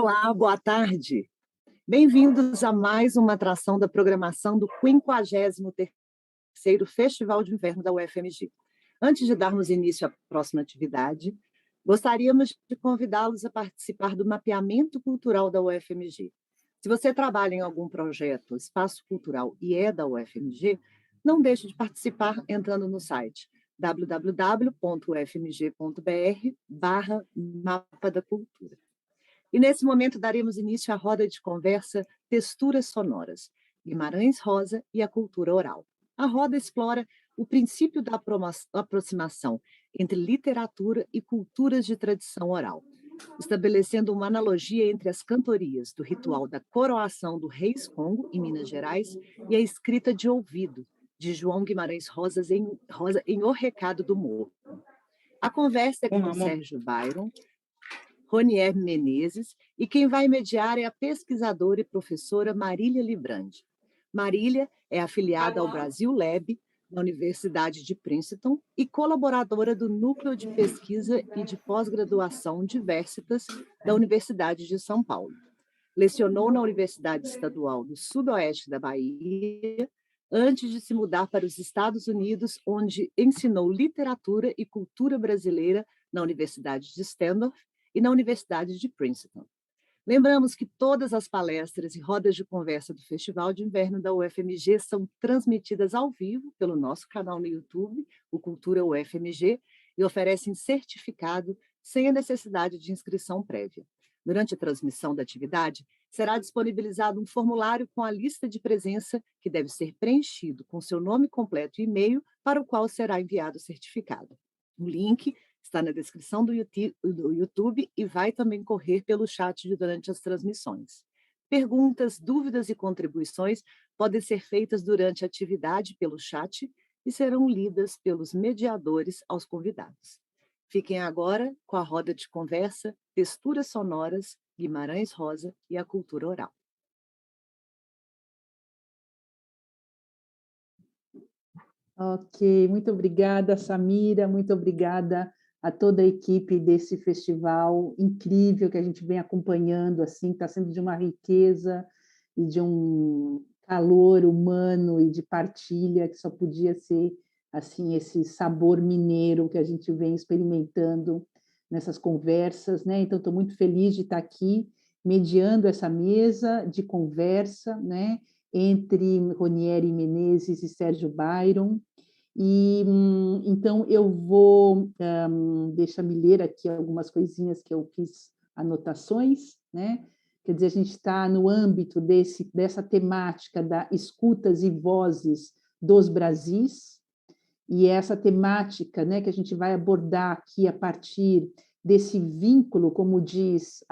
Olá, boa tarde. Bem-vindos a mais uma atração da programação do 53º Festival de Inverno da UFMG. Antes de darmos início à próxima atividade, gostaríamos de convidá-los a participar do mapeamento cultural da UFMG. Se você trabalha em algum projeto, espaço cultural e é da UFMG, não deixe de participar entrando no site www.ufmg.br/mapa da cultura. E nesse momento daremos início à roda de conversa Texturas Sonoras, Guimarães Rosa e a Cultura Oral. A roda explora o princípio da aproximação entre literatura e culturas de tradição oral, estabelecendo uma analogia entre as cantorias do ritual da coroação do Reis Congo, em Minas Gerais, e a escrita de ouvido, de João Guimarães Rosa em O Recado do Morro. A conversa é com Sérgio Byron, Ronier Menezes, e quem vai mediar é a pesquisadora e professora Marília Librandi. Marília é afiliada ao Brasil Lab, da Universidade de Princeton, e colaboradora do Núcleo de Pesquisa e de Pós-Graduação Diversitas da Universidade de São Paulo. Lecionou na Universidade Estadual do Sudoeste da Bahia, antes de se mudar para os Estados Unidos, onde ensinou literatura e cultura brasileira na Universidade de Stanford e na Universidade de Princeton. Lembramos que todas as palestras e rodas de conversa do Festival de Inverno da UFMG são transmitidas ao vivo pelo nosso canal no YouTube, o Cultura UFMG, e oferecem certificado sem a necessidade de inscrição prévia. Durante a transmissão da atividade, será disponibilizado um formulário com a lista de presença que deve ser preenchido com seu nome completo e e-mail, para o qual será enviado o certificado. O link está na descrição do YouTube e vai também correr pelo chat durante as transmissões. Perguntas, dúvidas e contribuições podem ser feitas durante a atividade pelo chat e serão lidas pelos mediadores aos convidados. Fiquem agora com a roda de conversa Texturas Sonoras, Guimarães Rosa e a Cultura Oral. Ok, muito obrigada, Samira, muito obrigada a toda a equipe desse festival incrível que a gente vem acompanhando, assim, está sendo de uma riqueza e de um calor humano e de partilha que só podia ser, assim, esse sabor mineiro que a gente vem experimentando nessas conversas, né? Então, estou muito feliz de estar aqui mediando essa mesa de conversa, né? Entre Ronieri Menezes e Sérgio Byron. E então eu vou, deixa-me ler aqui algumas coisinhas que eu fiz anotações, né? Quer dizer, a gente está no âmbito dessa temática da escutas e vozes dos Brasis, e essa temática, né, que a gente vai abordar aqui a partir desse vínculo, como diz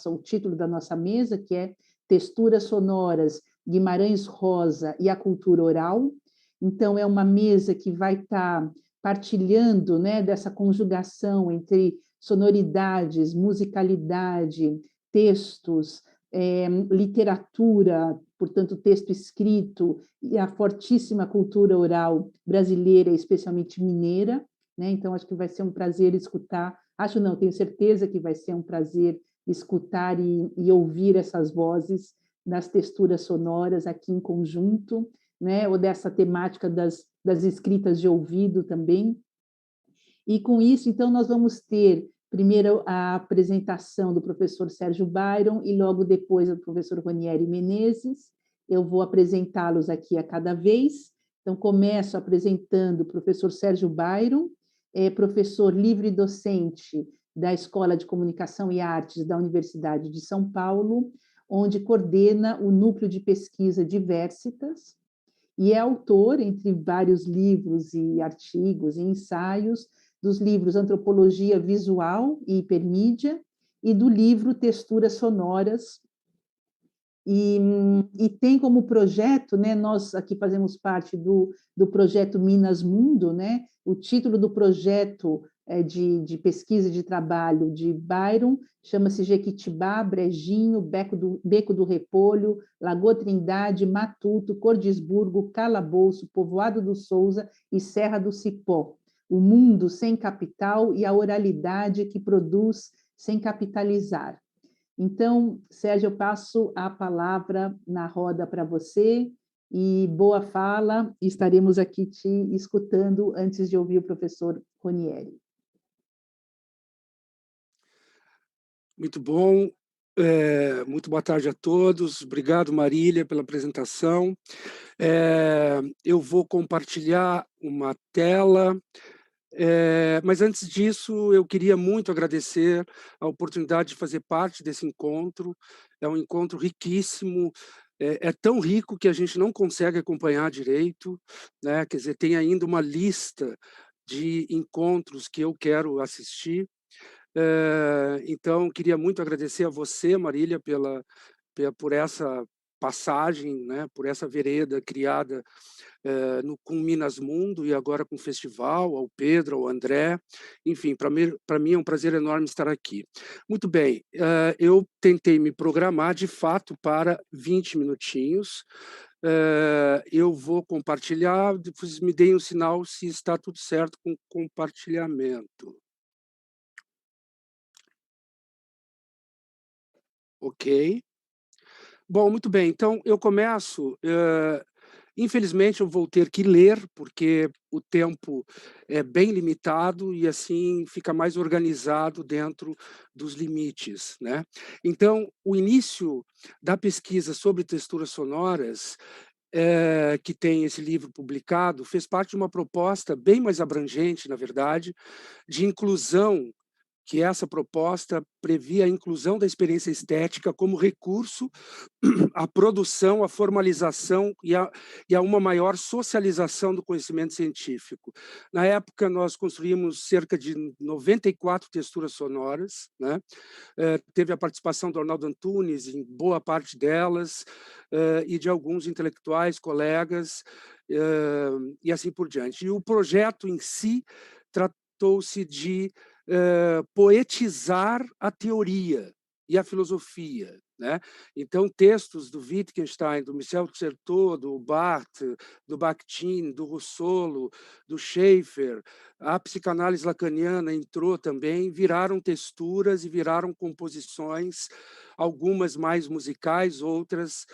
o título da nossa mesa, que é Texturas Sonoras, Guimarães Rosa e a Cultura Oral. Então, é uma mesa que vai estar partilhando, né, dessa conjugação entre sonoridades, musicalidade, textos, literatura, portanto, texto escrito, e a fortíssima cultura oral brasileira, especialmente mineira, né? Então, acho que vai ser um prazer escutar, acho não, tenho certeza que vai ser um prazer escutar e ouvir essas vozes das texturas sonoras aqui em conjunto, né? Ou dessa temática das escritas de ouvido também. E com isso, então, nós vamos ter primeiro a apresentação do professor Sérgio Byron e logo depois do professor Ronieri Menezes. Eu vou apresentá-los aqui a cada vez. Então, começo apresentando o professor Sérgio Byron, professor livre-docente da Escola de Comunicação e Artes da Universidade de São Paulo, onde coordena o Núcleo de Pesquisa Diversitas, e é autor, entre vários livros e artigos e ensaios, dos livros Antropologia Visual e Hipermídia e do livro Texturas Sonoras. E tem como projeto, né, nós aqui fazemos parte do projeto Minas Mundo, né, o título do projeto de pesquisa e de trabalho de Byron chama-se Jequitibá, Brejinho, Beco do Repolho, Lagoa Trindade, Matuto, Cordisburgo, Calabouço, Povoado do Souza e Serra do Cipó. O mundo sem capital e a oralidade que produz sem capitalizar. Então, Sérgio, eu passo a palavra na roda para você e boa fala, e estaremos aqui te escutando antes de ouvir o professor Ronieri. Muito bom, muito boa tarde a todos. Obrigado, Marília, pela apresentação. Eu vou compartilhar uma tela, mas antes disso, eu queria muito agradecer a oportunidade de fazer parte desse encontro. É um encontro riquíssimo, é tão rico que a gente não consegue acompanhar direito, né? Quer dizer, tem ainda uma lista de encontros que eu quero assistir. Então, queria muito agradecer a você, Marília, por essa passagem, né, por essa vereda criada com Minas Mundo e agora com o festival, ao Pedro, ao André. Enfim, para mim é um prazer enorme estar aqui. Muito bem, eu tentei me programar, de fato, para 20 minutinhos. Eu vou compartilhar, depois me deem um sinal se está tudo certo com o compartilhamento. Ok. Bom, muito bem. Então, eu começo. Infelizmente, eu vou ter que ler, porque o tempo é bem limitado e, assim, fica mais organizado dentro dos limites, né? Então, o início da pesquisa sobre texturas sonoras, que tem esse livro publicado, fez parte de uma proposta bem mais abrangente, na verdade, de inclusão que essa proposta previa a inclusão da experiência estética como recurso à produção, à formalização e a uma maior socialização do conhecimento científico. Na época, nós construímos cerca de 94 texturas sonoras, né? Teve a participação do Arnaldo Antunes em boa parte delas, e de alguns intelectuais, colegas, e assim por diante. E o projeto em si tratou-se de poetizar a teoria e a filosofia, né? Então, textos do Wittgenstein, do Michel Certeau, do Barthes, do Bakhtin, do Russolo, do Schaeffer, a psicanálise lacaniana entrou também, viraram texturas e viraram composições, algumas mais musicais, outras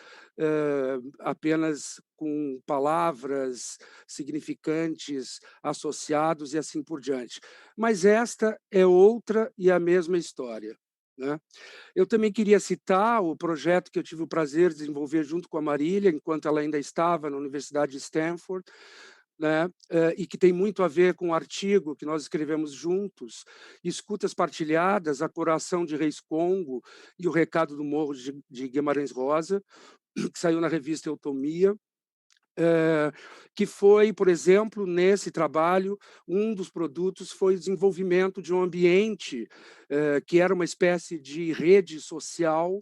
apenas com palavras significantes associados e assim por diante. Mas esta é outra e a mesma história, né? Eu também queria citar o projeto que eu tive o prazer de desenvolver junto com a Marília, enquanto ela ainda estava na Universidade de Stanford, né? E que tem muito a ver com o artigo que nós escrevemos juntos, Escutas Partilhadas, a Coração de Reis Congo e o Recado do Morro de Guimarães Rosa, que saiu na revista Eutomia, que foi, por exemplo, nesse trabalho, um dos produtos foi o desenvolvimento de um ambiente que era uma espécie de rede social,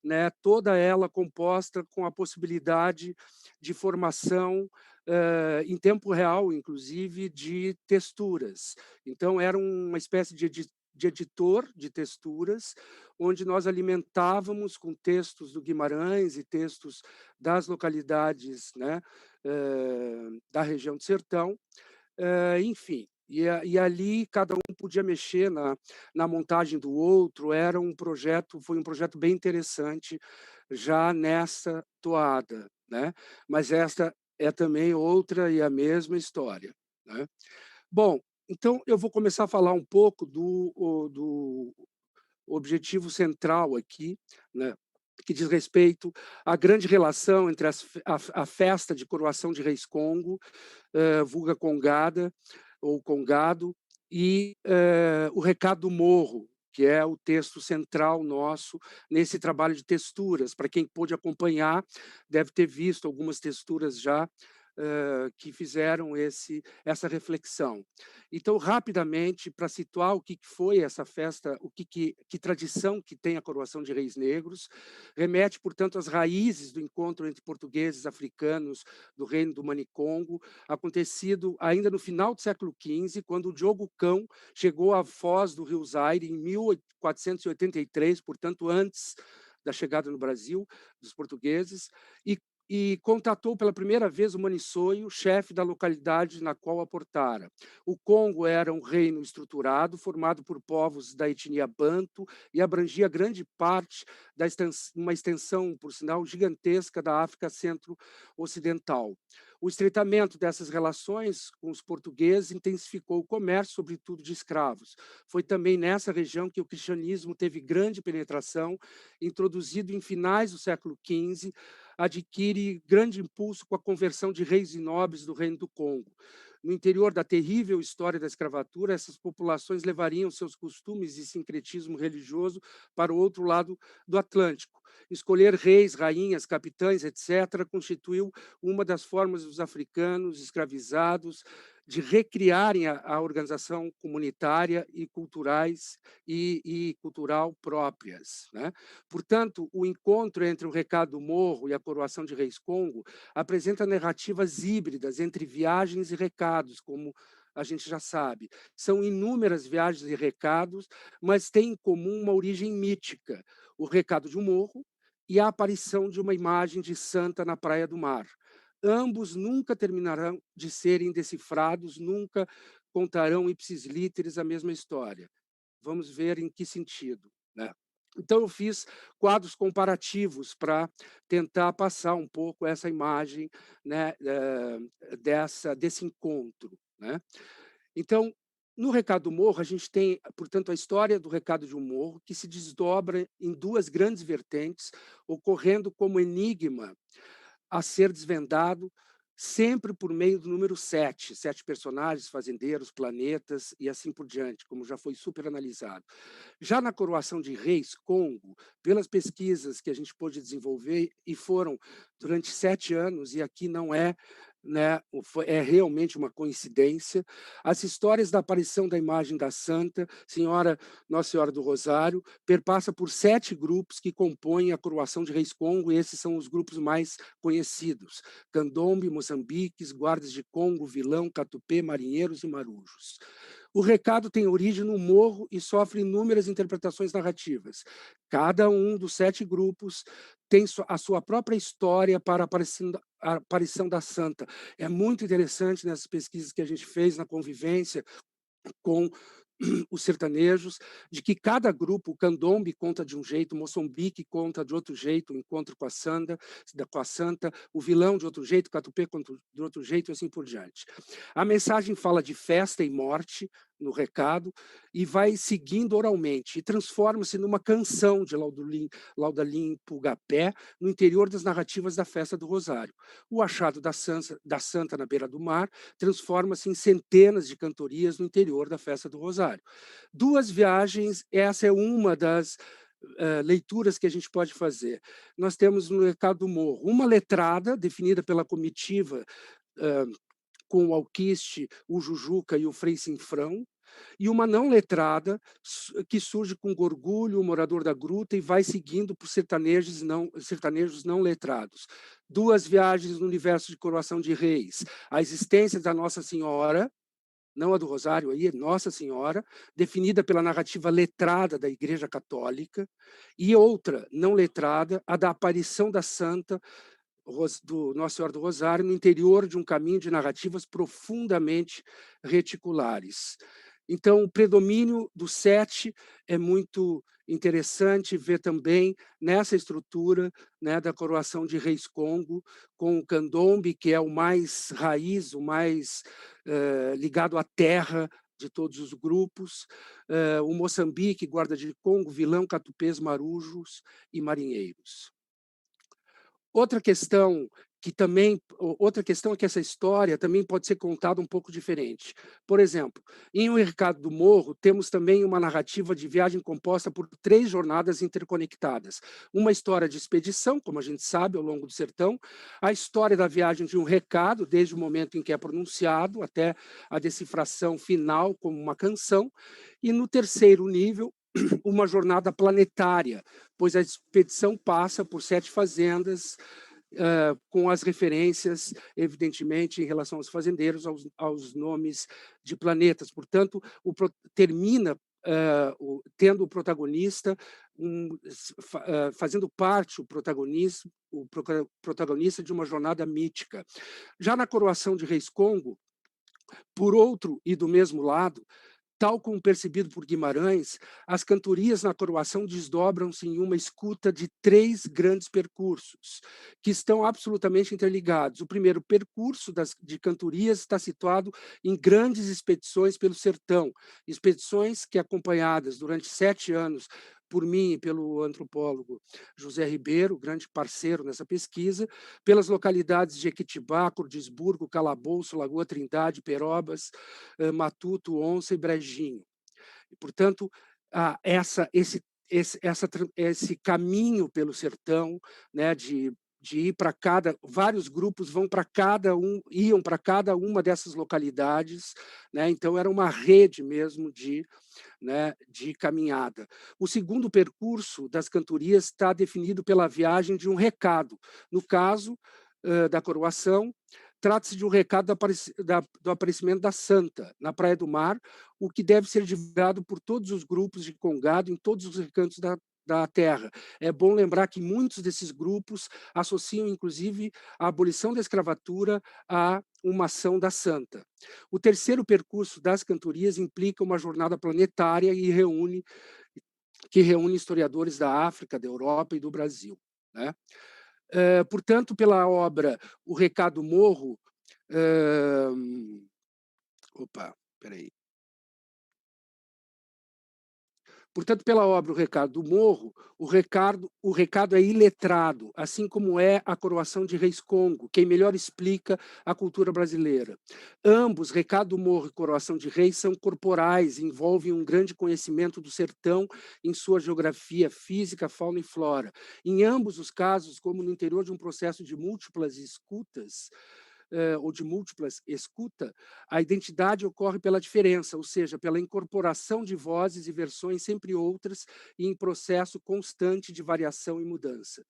né, toda ela composta com a possibilidade de formação em tempo real, inclusive, de texturas. Então, era uma espécie de editor de texturas, onde nós alimentávamos com textos do Guimarães e textos das localidades, né, da região do sertão, enfim. E ali cada um podia mexer na montagem do outro, foi um projeto bem interessante já nessa toada, né? Mas esta é também outra e a mesma história, né? Bom, então eu vou começar a falar um pouco do objetivo central aqui, né, que diz respeito à grande relação entre a festa de coroação de Reis Congo, vulga Congada, ou Congado, e o Recado do Morro, que é o texto central nosso nesse trabalho de texturas. Para quem pôde acompanhar, deve ter visto algumas texturas já que fizeram essa reflexão. Então, rapidamente, para situar o que foi essa festa, que tradição que tem a coroação de reis negros, remete, portanto, às raízes do encontro entre portugueses africanos do reino do Manicongo, acontecido ainda no final do século XV, quando o Diogo Cão chegou à foz do Rio Zaire em 1483, portanto, antes da chegada no Brasil dos portugueses, e e contatou pela primeira vez o Manissoio, chefe da localidade na qual aportara. O Congo era um reino estruturado, formado por povos da etnia Banto e abrangia grande parte da uma extensão, por sinal, gigantesca da África centro-ocidental. O estreitamento dessas relações com os portugueses intensificou o comércio, sobretudo de escravos. Foi também nessa região que o cristianismo teve grande penetração, introduzido em finais do século XV, adquire grande impulso com a conversão de reis e nobres do Reino do Congo. No interior da terrível história da escravatura, essas populações levariam seus costumes e sincretismo religioso para o outro lado do Atlântico. Escolher reis, rainhas, capitães, etc., constituiu uma das formas dos africanos escravizados de recriarem a organização comunitária e culturais e cultural próprias, né? Portanto, o encontro entre o Recado do Morro e a Coroação de Reis Congo apresenta narrativas híbridas entre viagens e recados, como a gente já sabe. São inúmeras viagens e recados, mas têm em comum uma origem mítica, o recado de um morro e a aparição de uma imagem de santa na Praia do Mar. Ambos nunca terminarão de serem decifrados, nunca contarão ipsis literis a mesma história. Vamos ver em que sentido, né? Então, eu fiz quadros comparativos para tentar passar um pouco essa imagem, né, desse encontro, né? Então, no Recado do Morro, a gente tem, portanto, a história do Recado de um Morro, que se desdobra em duas grandes vertentes, ocorrendo como enigma a ser desvendado sempre por meio do número 7, 7 personagens, fazendeiros, planetas e assim por diante, como já foi super analisado. Já na Coroação de Reis Congo, pelas pesquisas que a gente pôde desenvolver, e foram durante 7 anos, e aqui não é, né, é realmente uma coincidência, as histórias da aparição da imagem da Santa Senhora, Nossa Senhora do Rosário, perpassa por 7 grupos que compõem a Coroação de Reis Congo, e esses são os grupos mais conhecidos: Candombe, Moçambiques, Guardas de Congo, Vilão, Catupê, Marinheiros e Marujos. O recado tem origem no morro e sofre inúmeras interpretações narrativas. Cada um dos 7 grupos tem a sua própria história para a aparição da santa. É muito interessante nessas pesquisas que a gente fez na convivência com os sertanejos, de que cada grupo, o candombe conta de um jeito, o Moçambique conta de outro jeito, o encontro com a santa, o vilão de outro jeito, o catupê conta de outro jeito, e assim por diante. A mensagem fala de festa e morte no recado e vai seguindo oralmente e transforma-se numa canção de Laudalim Pugapé no interior das narrativas da festa do Rosário. O achado da santa na beira do mar transforma-se em centenas de cantorias no interior da festa do Rosário. 2 viagens, essa é uma das leituras que a gente pode fazer. Nós temos no Recado do Morro uma letrada definida pela comitiva com o Alquiste, o Jujuca e o Frei Sinfrão, e uma não letrada que surge com Gorgulho, o Morador da Gruta, e vai seguindo por sertanejos não letrados. 2 viagens no universo de Coroação de Reis: a existência da Nossa Senhora, não a do Rosário, aí, Nossa Senhora, definida pela narrativa letrada da Igreja Católica, e outra, não letrada, a da aparição da Santa, do Nossa Senhora do Rosário, no interior de um caminho de narrativas profundamente reticulares. Então, o predomínio do 7 é muito interessante ver também nessa estrutura, né, da Coroação de Reis Congo, com o candombe, que é o mais raiz, o mais ligado à terra de todos os grupos, o Moçambique, Guarda de Congo, Vilão, Catupês, Marujos e Marinheiros. Outra questão é que essa história também pode ser contada um pouco diferente. Por exemplo, em O Recado do Morro, temos também uma narrativa de viagem composta por 3 jornadas interconectadas. Uma história de expedição, como a gente sabe, ao longo do sertão, a história da viagem de um recado, desde o momento em que é pronunciado até a decifração final como uma canção, e no terceiro nível, uma jornada planetária, pois a expedição passa por 7 fazendas, com as referências, evidentemente, em relação aos fazendeiros, aos nomes de planetas. Portanto, termina tendo o protagonista, fazendo parte o protagonista de uma jornada mítica. Já na coroação de Reis Congo, por outro e do mesmo lado, tal como percebido por Guimarães, as cantorias na coroação desdobram-se em uma escuta de 3 grandes percursos, que estão absolutamente interligados. O primeiro percurso de cantorias está situado em grandes expedições pelo sertão, expedições que, acompanhadas durante 7 anos por mim e pelo antropólogo José Ribeiro, grande parceiro nessa pesquisa, pelas localidades de Jequitibá, Cordisburgo, Calabouço, Lagoa Trindade, Perobas, Matuto, Onça e Brejinho. E, portanto, esse caminho pelo sertão, né, de ir para vários grupos iam para cada uma dessas localidades, né, então era uma rede mesmo de caminhada. O segundo percurso das cantorias está definido pela viagem de um recado. No caso da coroação, trata-se de um recado do aparecimento da Santa, na Praia do Mar, o que deve ser divulgado por todos os grupos de congado em todos os recantos da terra. É bom lembrar que muitos desses grupos associam, inclusive, a abolição da escravatura a uma ação da Santa. O terceiro percurso das cantorias implica uma jornada planetária que reúne historiadores da África, da Europa e do Brasil, né? Portanto, pela obra O Recado Morro, peraí. Portanto, pela obra O Recado do Morro, o recado é iletrado, assim como é a coroação de Reis Congo, quem melhor explica a cultura brasileira. Ambos, Recado do Morro e Coroação de Reis, são corporais, envolvem um grande conhecimento do sertão em sua geografia, física, fauna e flora. Em ambos os casos, como no interior de um processo de múltiplas escutas, ou de múltiplas escuta, a identidade ocorre pela diferença, ou seja, pela incorporação de vozes e versões sempre outras e em processo constante de variação e mudança.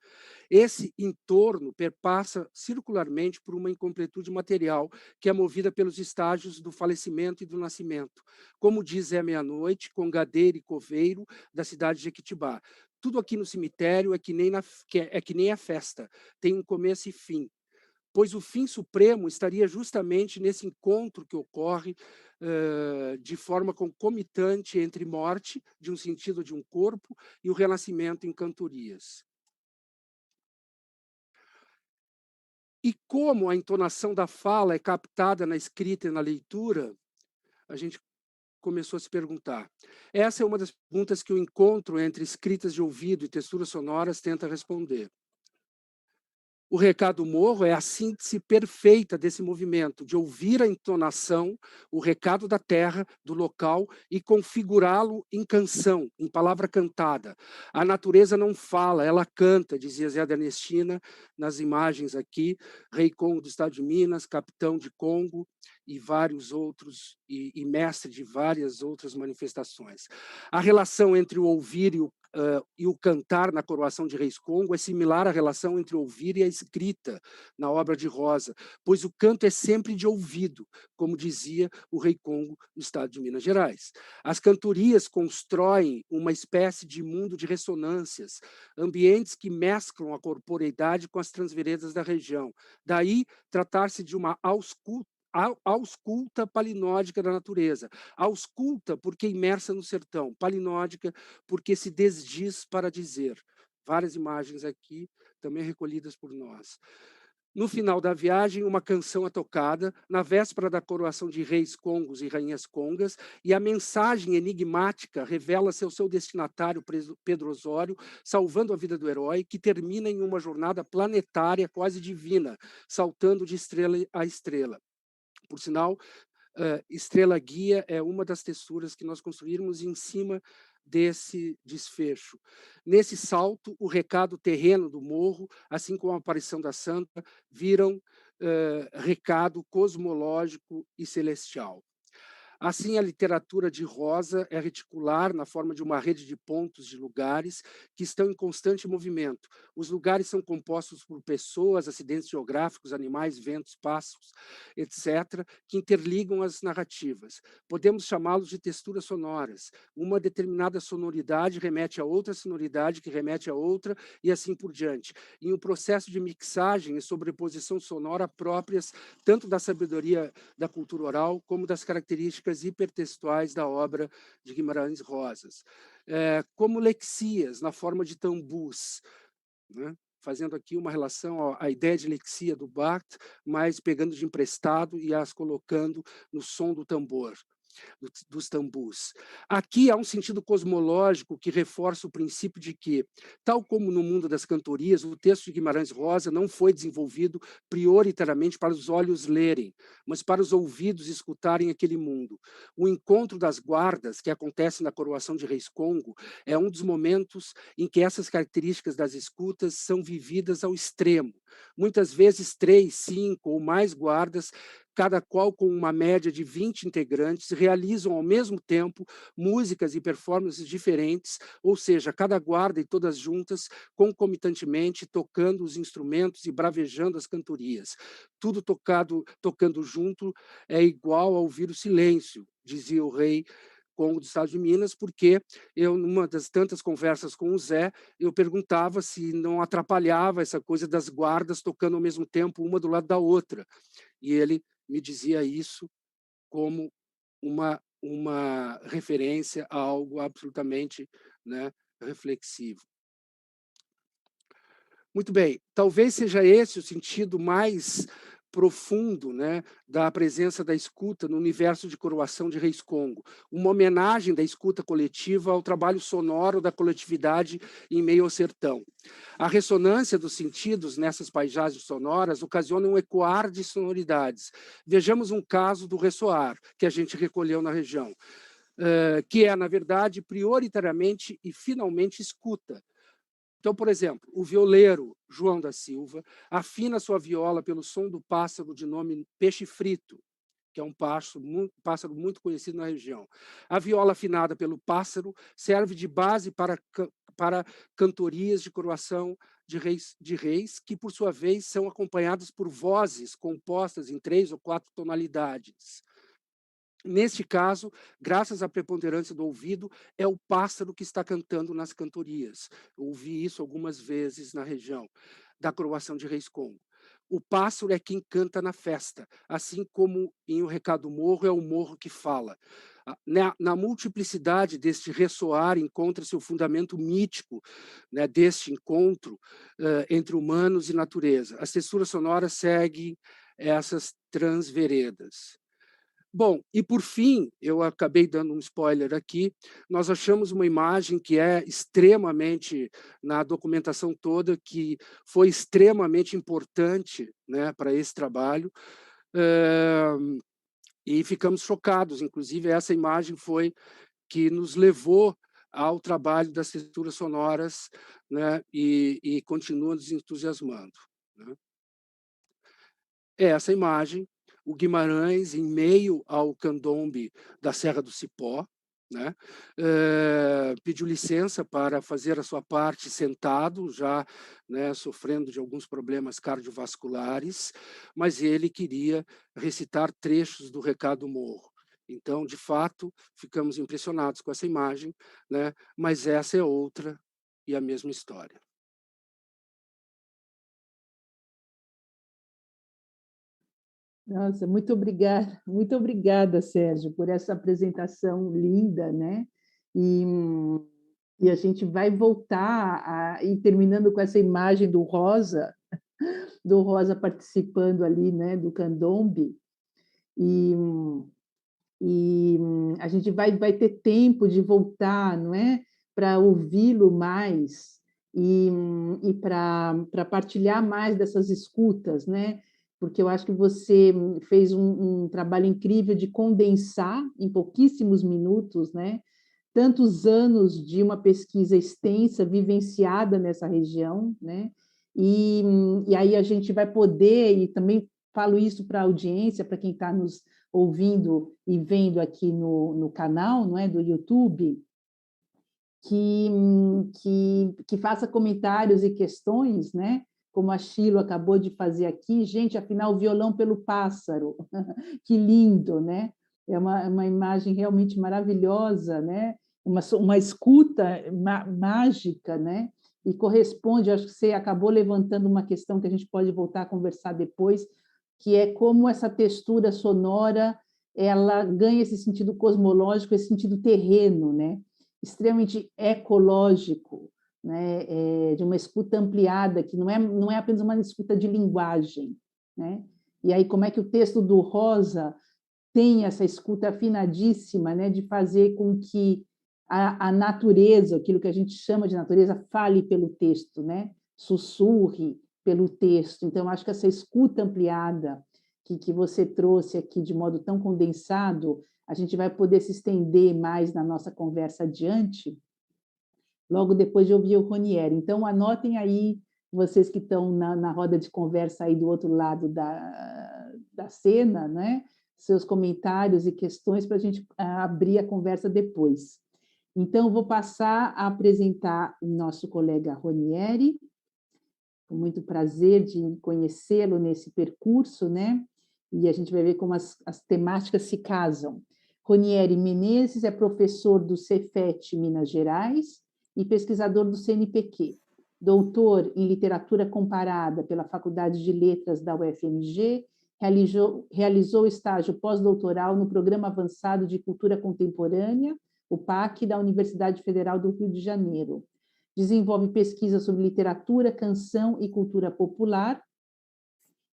Esse entorno perpassa circularmente por uma incompletude material que é movida pelos estágios do falecimento e do nascimento, como diz Zé Meia-Noite, congadeiro e coveiro da cidade de Jequitibá. Tudo aqui no cemitério é que nem a festa, tem um começo e fim, pois o fim supremo estaria justamente nesse encontro que ocorre de forma concomitante entre morte, de um sentido de um corpo, e o renascimento em cantorias. E como a entonação da fala é captada na escrita e na leitura, a gente começou a se perguntar. Essa é uma das perguntas que o encontro entre escritas de ouvido e texturas sonoras tenta responder. O Recado Morro é a síntese perfeita desse movimento, de ouvir a entonação, o recado da terra, do local, e configurá-lo em canção, em palavra cantada. A natureza não fala, ela canta, dizia Zé da Ernestina, nas imagens aqui, Rei Congo do Estado de Minas, capitão de Congo, e vários outros, e mestre de várias outras manifestações. A relação entre o ouvir e o cantar na coroação de Reis Congo é similar à relação entre o ouvir e a escrita na obra de Rosa, pois o canto é sempre de ouvido, como dizia o Rei Congo do estado de Minas Gerais. As cantorias constroem uma espécie de mundo de ressonâncias, ambientes que mesclam a corporeidade com as transveredas da região. Daí tratar-se de uma ausculta palinódica da natureza. Ausculta porque imersa no sertão, palinódica porque se desdiz para dizer. Várias imagens aqui, também recolhidas por nós. No final da viagem, uma canção é tocada, na véspera da coroação de reis congos e rainhas congas, e a mensagem enigmática revela-se ao seu destinatário, Pedro Osório, salvando a vida do herói, que termina em uma jornada planetária quase divina, saltando de estrela a estrela. Por sinal, Estrela Guia é uma das texturas que nós construímos em cima desse desfecho. Nesse salto, o recado terreno do morro, assim como a aparição da Santa, viram recado cosmológico e celestial. Assim, a literatura de Rosa é reticular na forma de uma rede de pontos de lugares que estão em constante movimento. Os lugares são compostos por pessoas, acidentes geográficos, animais, ventos, pássaros, etc., que interligam as narrativas. Podemos chamá-los de texturas sonoras. Uma determinada sonoridade remete a outra sonoridade, que remete a outra, e assim por diante. Em um processo de mixagem e sobreposição sonora próprias tanto da sabedoria da cultura oral, como das características hipertextuais da obra de Guimarães Rosas, como lexias, na forma de tambus, né? Fazendo aqui uma relação à ideia de lexia do Barthes, mas pegando de emprestado e as colocando no som do tambor, dos tambus. Aqui há um sentido cosmológico que reforça o princípio de que, tal como no mundo das cantorias, o texto de Guimarães Rosa não foi desenvolvido prioritariamente para os olhos lerem, mas para os ouvidos escutarem aquele mundo. O encontro das guardas, que acontece na coroação de Reis Congo, é um dos momentos em que essas características das escutas são vividas ao extremo. Muitas vezes 3, 5 ou mais guardas, cada qual com uma média de 20 integrantes, realizam ao mesmo tempo músicas e performances diferentes, ou seja, cada guarda e todas juntas, concomitantemente, tocando os instrumentos e bravejando as cantorias. Tudo tocando junto é igual a ouvir o silêncio, dizia o rei Congo do Estado de Minas, porque eu, numa das tantas conversas com o Zé, eu perguntava se não atrapalhava essa coisa das guardas tocando ao mesmo tempo, uma do lado da outra. E ele me dizia isso como uma referência a algo absolutamente, né, reflexivo. Muito bem, talvez seja esse o sentido mais profundo, né, da presença da escuta no universo de coroação de Reis Congo, uma homenagem da escuta coletiva ao trabalho sonoro da coletividade em meio ao sertão. A ressonância dos sentidos nessas paisagens sonoras ocasiona um ecoar de sonoridades. Vejamos um caso do ressoar, que a gente recolheu na região, que é, na verdade, prioritariamente e finalmente escuta. Então, por exemplo, o violeiro João da Silva afina sua viola pelo som do pássaro de nome peixe frito, que é um pássaro muito conhecido na região. A viola afinada pelo pássaro serve de base para cantorias de coroação de reis, que, por sua vez, são acompanhadas por vozes compostas em 3 ou 4 tonalidades. Neste caso, graças à preponderância do ouvido, é o pássaro que está cantando nas cantorias. Eu ouvi isso algumas vezes na região da coroação de Reis Congo. O pássaro é quem canta na festa, assim como em O Recado Morro é o morro que fala. Na multiplicidade deste ressoar encontra-se o fundamento mítico, né, deste encontro entre humanos e natureza. As texturas sonoras seguem essas transveredas. Bom, e por fim, eu acabei dando um spoiler aqui, nós achamos uma imagem que é extremamente, na documentação toda, que foi extremamente importante, né, para esse trabalho, e ficamos chocados, inclusive essa imagem foi que nos levou ao trabalho das texturas sonoras, né, e continua nos entusiasmando, né. É essa imagem, o Guimarães, em meio ao candombe da Serra do Cipó, né, pediu licença para fazer a sua parte sentado, já, né, sofrendo de alguns problemas cardiovasculares, mas ele queria recitar trechos do Recado Morro. Então, de fato, ficamos impressionados com essa imagem, né, mas essa é outra e a mesma história. Nossa, muito obrigada, Sérgio, por essa apresentação linda, né? E, e a gente vai voltar e terminando com essa imagem do Rosa participando ali, né, do candombe, e, e a gente vai ter tempo de voltar, não é, para ouvi-lo mais e para partilhar mais dessas escutas, né? Porque eu acho que você fez um trabalho incrível de condensar em pouquíssimos minutos, né? Tantos anos de uma pesquisa extensa, vivenciada nessa região, né? E aí a gente vai poder, e também falo isso para a audiência, para quem está nos ouvindo e vendo aqui no canal, não é, do YouTube, que faça comentários e questões, né? Como a Chilo acabou de fazer aqui. Gente, afinal, violão pelo pássaro, que lindo, né? É uma imagem realmente maravilhosa, né? Uma escuta mágica, né? E corresponde, acho que você acabou levantando uma questão que a gente pode voltar a conversar depois, que é como essa textura sonora ela ganha esse sentido cosmológico, esse sentido terreno, né? Extremamente ecológico, né? De uma escuta ampliada, que não é apenas uma escuta de linguagem, né? E aí, como é que o texto do Rosa tem essa escuta afinadíssima, né? De fazer com que a natureza, aquilo que a gente chama de natureza, fale pelo texto, né? Sussurre pelo texto. Então, acho que essa escuta ampliada que você trouxe aqui de modo tão condensado, a gente vai poder se estender mais na nossa conversa adiante, logo depois de ouvir o Ronieri. Então, anotem aí, vocês que estão na roda de conversa aí do outro lado da cena, né? Seus comentários e questões para a gente abrir a conversa depois. Então, vou passar a apresentar o nosso colega Ronieri, com muito prazer de conhecê-lo nesse percurso, né? E a gente vai ver como as temáticas se casam. Ronieri Menezes é professor do Cefet Minas Gerais e pesquisador do CNPq, doutor em literatura comparada pela Faculdade de Letras da UFMG, realizou estágio pós-doutoral no Programa Avançado de Cultura Contemporânea, o PAC, da Universidade Federal do Rio de Janeiro. Desenvolve pesquisa sobre literatura, canção e cultura popular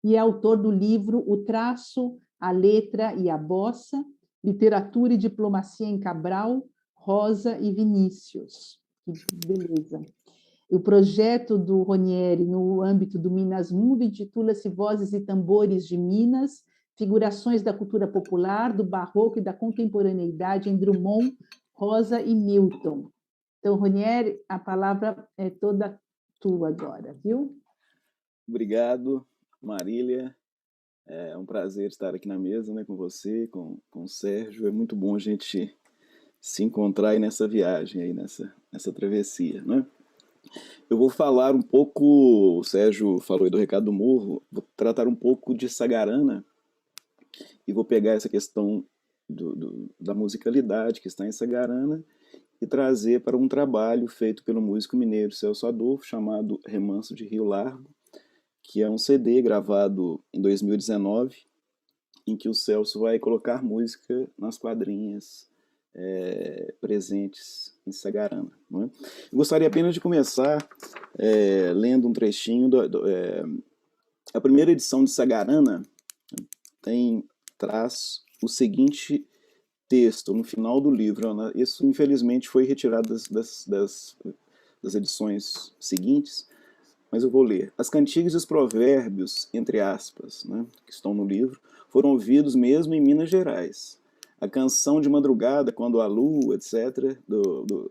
e é autor do livro O Traço, a Letra e a Bossa, Literatura e Diplomacia em Cabral, Rosa e Vinícius. Que beleza. O projeto do Ronieri no âmbito do Minas Mundo intitula-se Vozes e Tambores de Minas, Figurações da Cultura Popular, do Barroco e da Contemporaneidade em Drummond, Rosa e Milton. Então, Ronieri, a palavra é toda tua agora, viu? Obrigado, Marília. É um prazer estar aqui na mesa, né, com você, com o Sérgio. É muito bom a gente se encontrar aí nessa viagem, aí nessa travessia, né? Eu vou falar um pouco, o Sérgio falou aí do Recado do Morro, vou tratar um pouco de Sagarana e vou pegar essa questão da musicalidade que está em Sagarana e trazer para um trabalho feito pelo músico mineiro Celso Adolfo, chamado Remanso de Rio Largo, que é um CD gravado em 2019, em que o Celso vai colocar música nas quadrinhas presentes em Sagarana. Não é? Eu gostaria apenas de começar lendo um trechinho. A primeira edição de Sagarana traz o seguinte texto no final do livro. Isso, infelizmente, foi retirado das edições seguintes, mas eu vou ler. As cantigas e os provérbios, entre aspas, né, que estão no livro, foram ouvidos mesmo em Minas Gerais. A canção de madrugada, quando a lua, etc.,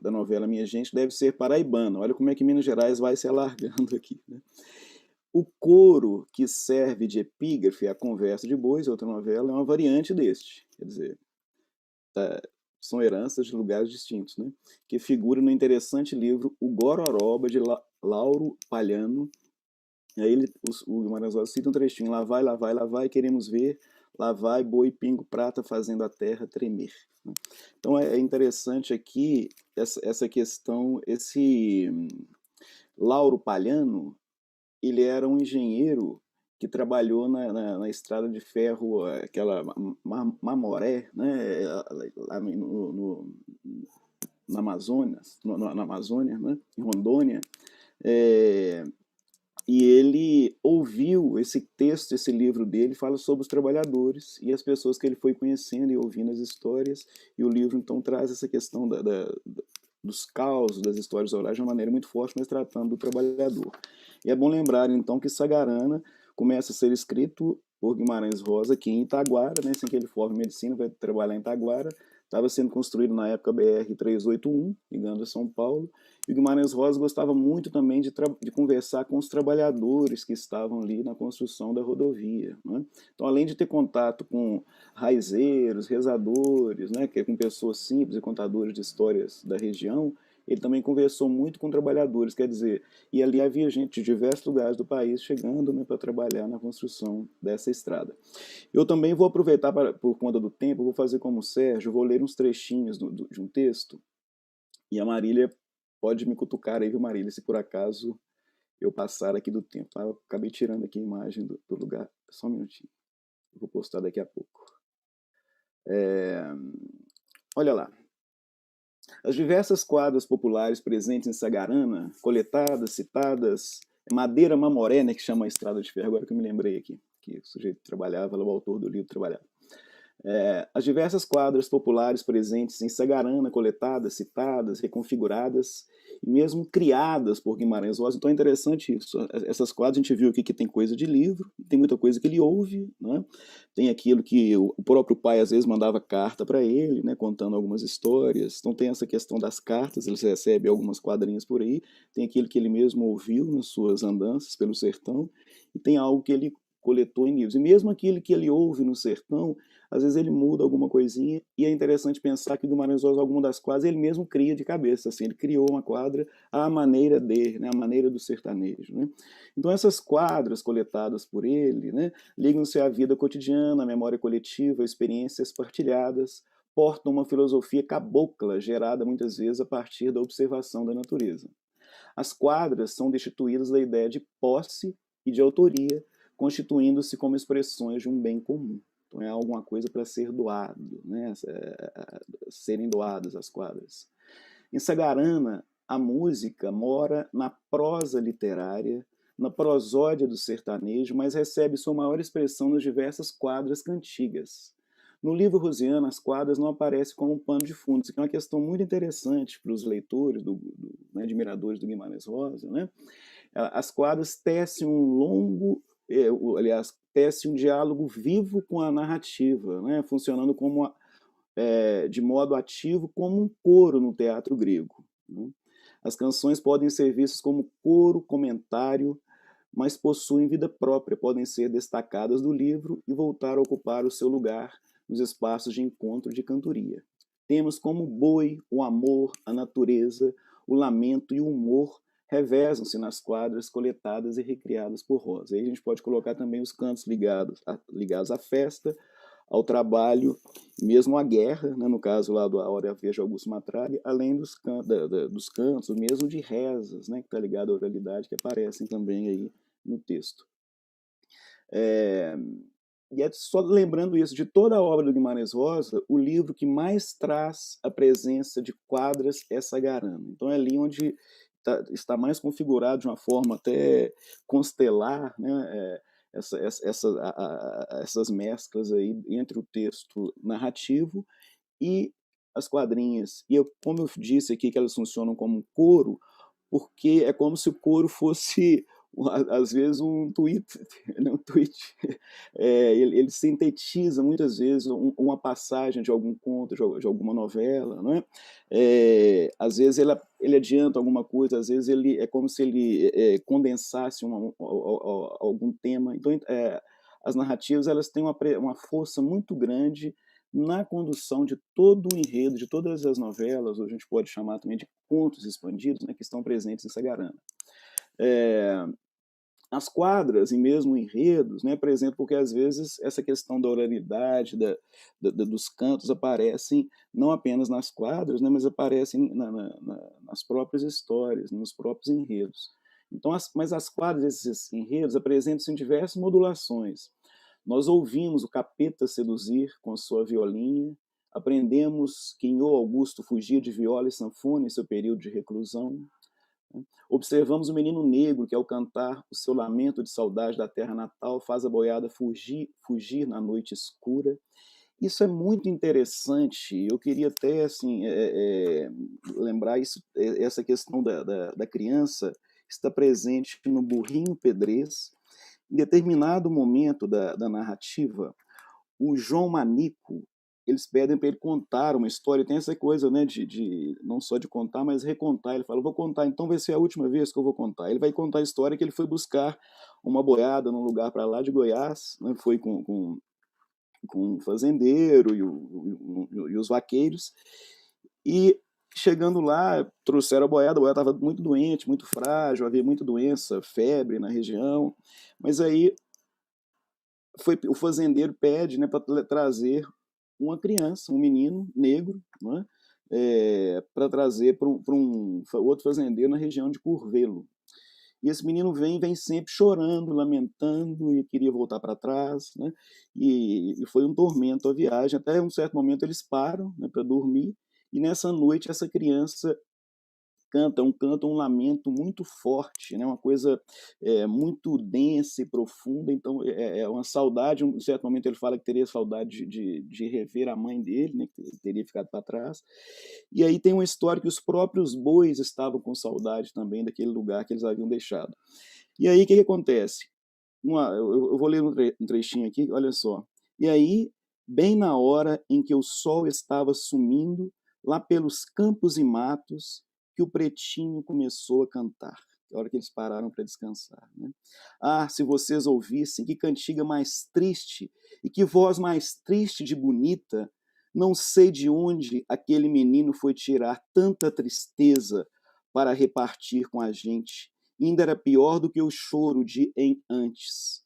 da novela Minha Gente, deve ser paraibana. Olha como é que Minas Gerais vai se alargando aqui. Né? O coro que serve de epígrafe à Conversa de Bois, outra novela, é uma variante deste. Quer dizer, são heranças de lugares distintos, né? Que figura no interessante livro O Gororoba, de Lauro Palhano. E aí o Guimarães Rosa cita um trechinho: lá vai, queremos ver, lá vai boi, pingo, prata, fazendo a terra tremer. Então é interessante aqui essa questão, esse Lauro Palhano, ele era um engenheiro que trabalhou na estrada de ferro, aquela Mamoré, né, lá na Amazônia, né, em Rondônia, e ele ouviu esse texto, esse livro dele, fala sobre os trabalhadores e as pessoas que ele foi conhecendo e ouvindo as histórias, e o livro então traz essa questão dos causos, das histórias orais de uma maneira muito forte, mas tratando do trabalhador. E é bom lembrar então que Sagarana começa a ser escrito por Guimarães Rosa aqui em Itaguara, né, assim que ele forma medicina, vai trabalhar em Itaguara, estava sendo construído na época a BR-381, ligando a São Paulo, e o Guimarães Rosa gostava muito também de conversar com os trabalhadores que estavam ali na construção da rodovia, né? Então, além de ter contato com raizeiros, rezadores, né, que é com pessoas simples e contadores de histórias da região, ele também conversou muito com trabalhadores, quer dizer, e ali havia gente de diversos lugares do país chegando, né, para trabalhar na construção dessa estrada. Eu também vou aproveitar, por conta do tempo, vou fazer como o Sérgio, vou ler uns trechinhos de um texto, e a Marília pode me cutucar aí, viu, Marília, se por acaso eu passar aqui do tempo. Tá? Eu acabei tirando aqui a imagem do lugar, só um minutinho, eu vou postar daqui a pouco. Olha lá. As diversas quadras populares presentes em Sagarana, coletadas, citadas, Madeira Mamoré, né, que chama a estrada de ferro, agora que eu me lembrei aqui, que o sujeito trabalhava, o autor do livro trabalhava. As diversas quadras populares presentes em Sagarana, coletadas, citadas, reconfiguradas e mesmo criadas por Guimarães Rosa. Então é interessante isso. Essas quadras a gente viu aqui que tem coisa de livro, tem muita coisa que ele ouve, né? Tem aquilo que o próprio pai às vezes mandava carta para ele, né, contando algumas histórias. Então tem essa questão das cartas, ele recebe algumas quadrinhas por aí, tem aquilo que ele mesmo ouviu nas suas andanças pelo sertão, e tem algo que ele coletou em livros. E mesmo aquilo que ele ouve no sertão, às vezes ele muda alguma coisinha, e é interessante pensar que Guimarães Rosa, alguma das quadras, ele mesmo cria de cabeça, assim, ele criou uma quadra à maneira dele, né, à maneira do sertanejo, né? Então essas quadras coletadas por ele, né, ligam-se à vida cotidiana, à memória coletiva, experiências partilhadas, portam uma filosofia cabocla, gerada muitas vezes a partir da observação da natureza. As quadras são destituídas da ideia de posse e de autoria, constituindo-se como expressões de um bem comum. Então é alguma coisa para ser doado, né? Serem doadas as quadras. Em Sagarana, a música mora na prosa literária, na prosódia do sertanejo, mas recebe sua maior expressão nas diversas quadras cantigas. No livro Rosiana, as quadras não aparecem como um pano de fundo. Isso aqui é uma questão muito interessante para os leitores, né, admiradores do Guimarães Rosa, né? As quadras tecem um longo, aliás, tecem um diálogo vivo com a narrativa, né? Funcionando como de modo ativo como um coro no teatro grego, né? As canções podem ser vistas como coro, comentário, mas possuem vida própria, podem ser destacadas do livro e voltar a ocupar o seu lugar nos espaços de encontro de cantoria. Temas como o boi, o amor, a natureza, o lamento e o humor revezam-se nas quadras coletadas e recriadas por Rosa. Aí a gente pode colocar também os cantos ligados à festa, ao trabalho, mesmo à guerra, né, no caso lá do Áurea Veja Augusto Matralha, além dos cantos, mesmo de rezas, né, que está ligado à oralidade, que aparecem também aí no texto. E é só lembrando isso, de toda a obra do Guimarães Rosa, o livro que mais traz a presença de quadras é Sagarana. Então é ali onde está mais configurado de uma forma até constelar, né, essas mesclas aí entre o texto narrativo e as quadrinhas. E como eu disse aqui que elas funcionam como um coro, porque é como se o coro fosse, às vezes, um tweet. Ele sintetiza, muitas vezes, uma passagem de algum conto, de alguma novela. Não é? Às vezes ele adianta alguma coisa, às vezes é como se ele condensasse algum tema. Então, as narrativas elas têm uma força muito grande na condução de todo o enredo, de todas as novelas, ou a gente pode chamar também de contos expandidos, né, que estão presentes em Sagarana. As quadras e mesmo enredos, né, por exemplo, porque às vezes essa questão da oralidade, dos cantos aparecem não apenas nas quadras, né, mas aparecem nas próprias histórias, nos próprios enredos. Então, mas as quadras, esses enredos, apresentam-se em diversas modulações. Nós ouvimos o capeta seduzir com sua violinha, aprendemos que Nhô Augusto fugia de viola e sanfona em seu período de reclusão, observamos o menino negro que, ao cantar o seu lamento de saudade da terra natal, faz a boiada fugir na noite escura. Isso é muito interessante. Eu queria até assim, lembrar isso, essa questão da criança está presente no Burrinho Pedrez. Em determinado momento da narrativa, o João Manico eles pedem para ele contar uma história. Tem essa coisa, né, de não só de contar, mas recontar. Ele fala, vou contar, então vai ser a última vez que eu vou contar. Ele vai contar a história que ele foi buscar uma boiada num lugar para lá de Goiás, né, foi com um fazendeiro e os vaqueiros, e chegando lá, trouxeram a boiada estava muito doente, muito frágil, havia muita doença, febre na região, mas aí o fazendeiro pede, né, para trazer uma criança, um menino negro, né, para trazer para um outro fazendeiro na região de Curvelo. E esse menino vem sempre chorando, lamentando, e queria voltar para trás, né? E foi um tormento a viagem. Até um certo momento eles param, né, para dormir, e nessa noite essa criança canta um lamento muito forte, né? Uma coisa muito densa e profunda. Então é uma saudade. Um certo momento ele fala que teria saudade de rever a mãe dele, né? Que teria ficado para trás. E aí tem uma história que os próprios bois estavam com saudade também daquele lugar que eles haviam deixado. E aí o que acontece? Eu vou ler um trechinho aqui, olha só. E aí, bem na hora em que o sol estava sumindo, lá pelos campos e matos, que o pretinho começou a cantar. A hora que eles pararam para descansar, né? Ah, se vocês ouvissem, que cantiga mais triste, e que voz mais triste de bonita. Não sei de onde aquele menino foi tirar tanta tristeza para repartir com a gente. Ainda era pior do que o choro de em antes.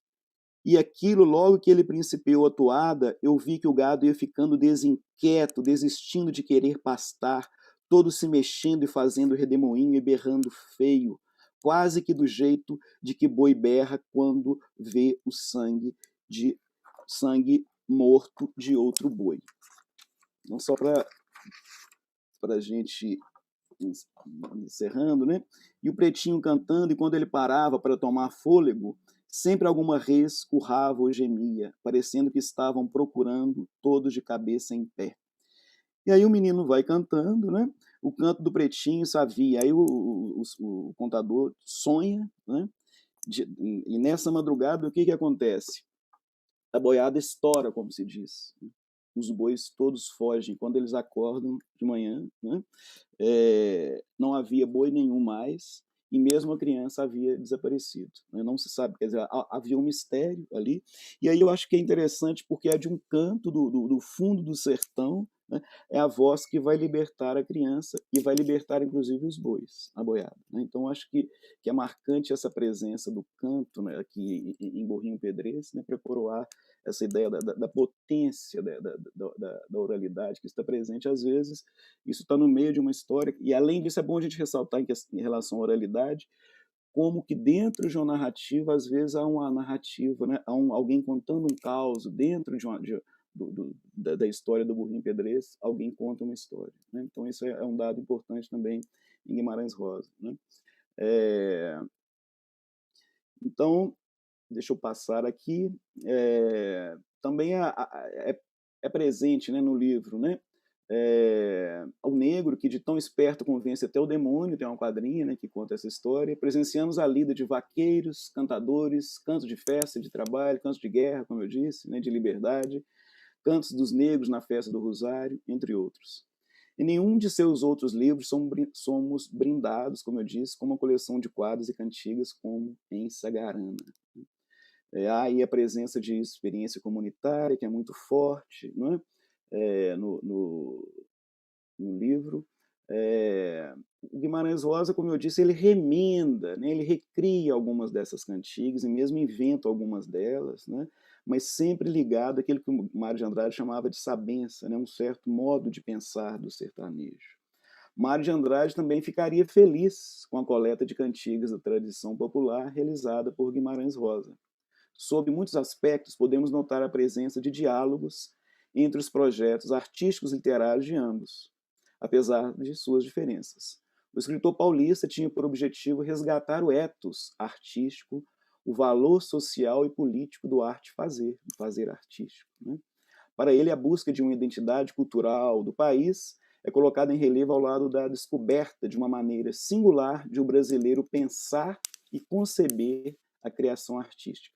E aquilo, logo que ele principiou a toada, eu vi que o gado ia ficando desinquieto, desistindo de querer pastar, todo se mexendo e fazendo redemoinho e berrando feio, quase que do jeito de que boi berra quando vê o sangue morto de outro boi. Não só para a gente encerrando, né? E o pretinho cantando, e quando ele parava para tomar fôlego, sempre alguma res currava ou gemia, parecendo que estavam procurando, todos de cabeça em pé. E aí o menino vai cantando, né? O canto do pretinho sabia. Aí o contador sonha, né? E nessa madrugada, o que acontece? A boiada estoura, como se diz. Os bois todos fogem quando eles acordam de manhã, né? Não havia boi nenhum mais, e mesmo a criança havia desaparecido, né? Não se sabe, quer dizer, havia um mistério ali. E aí eu acho que é interessante porque é de um canto do fundo do sertão, né? É a voz que vai libertar a criança e vai libertar inclusive os bois, a boiada, né? Então acho que é marcante essa presença do canto, né, aqui em Burrinho Pedrez, né, para coroar essa ideia da potência da oralidade que está presente. Às vezes isso está no meio de uma história, e além disso é bom a gente ressaltar em relação à oralidade, como que dentro de uma narrativa, às vezes há uma narrativa, né? Há alguém contando um caos dentro da história do Burrinho Pedrez, alguém conta uma história, né? Então isso é um dado importante também em Guimarães Rosa, né? Então, deixa eu passar aqui. Também é presente, né, no livro, né, o negro que de tão esperto convence até o demônio. Tem uma quadrinha, né, que conta essa história. Presenciamos a lida de vaqueiros, cantadores, cantos de festa, de trabalho, cantos de guerra, como eu disse, né, de liberdade, cantos dos negros na festa do Rosário, entre outros. Em nenhum de seus outros livros somos brindados, como eu disse, com uma coleção de quadros e cantigas como em Sagarana. Há aí a presença de experiência comunitária, que é muito forte, não é? No livro. O Guimarães Rosa, como eu disse, ele remenda, né? Ele recria algumas dessas cantigas e mesmo inventa algumas delas, né? Mas sempre ligado àquilo que o Mário de Andrade chamava de sabença, né? Um certo modo de pensar do sertanejo. Mário de Andrade também ficaria feliz com a coleta de cantigas da tradição popular realizada por Guimarães Rosa. Sob muitos aspectos, podemos notar a presença de diálogos entre os projetos artísticos e literários de ambos, apesar de suas diferenças. O escritor paulista tinha por objetivo resgatar o ethos artístico, o valor social e político do fazer artístico, né? Para ele, a busca de uma identidade cultural do país é colocada em relevo ao lado da descoberta de uma maneira singular de o brasileiro pensar e conceber a criação artística.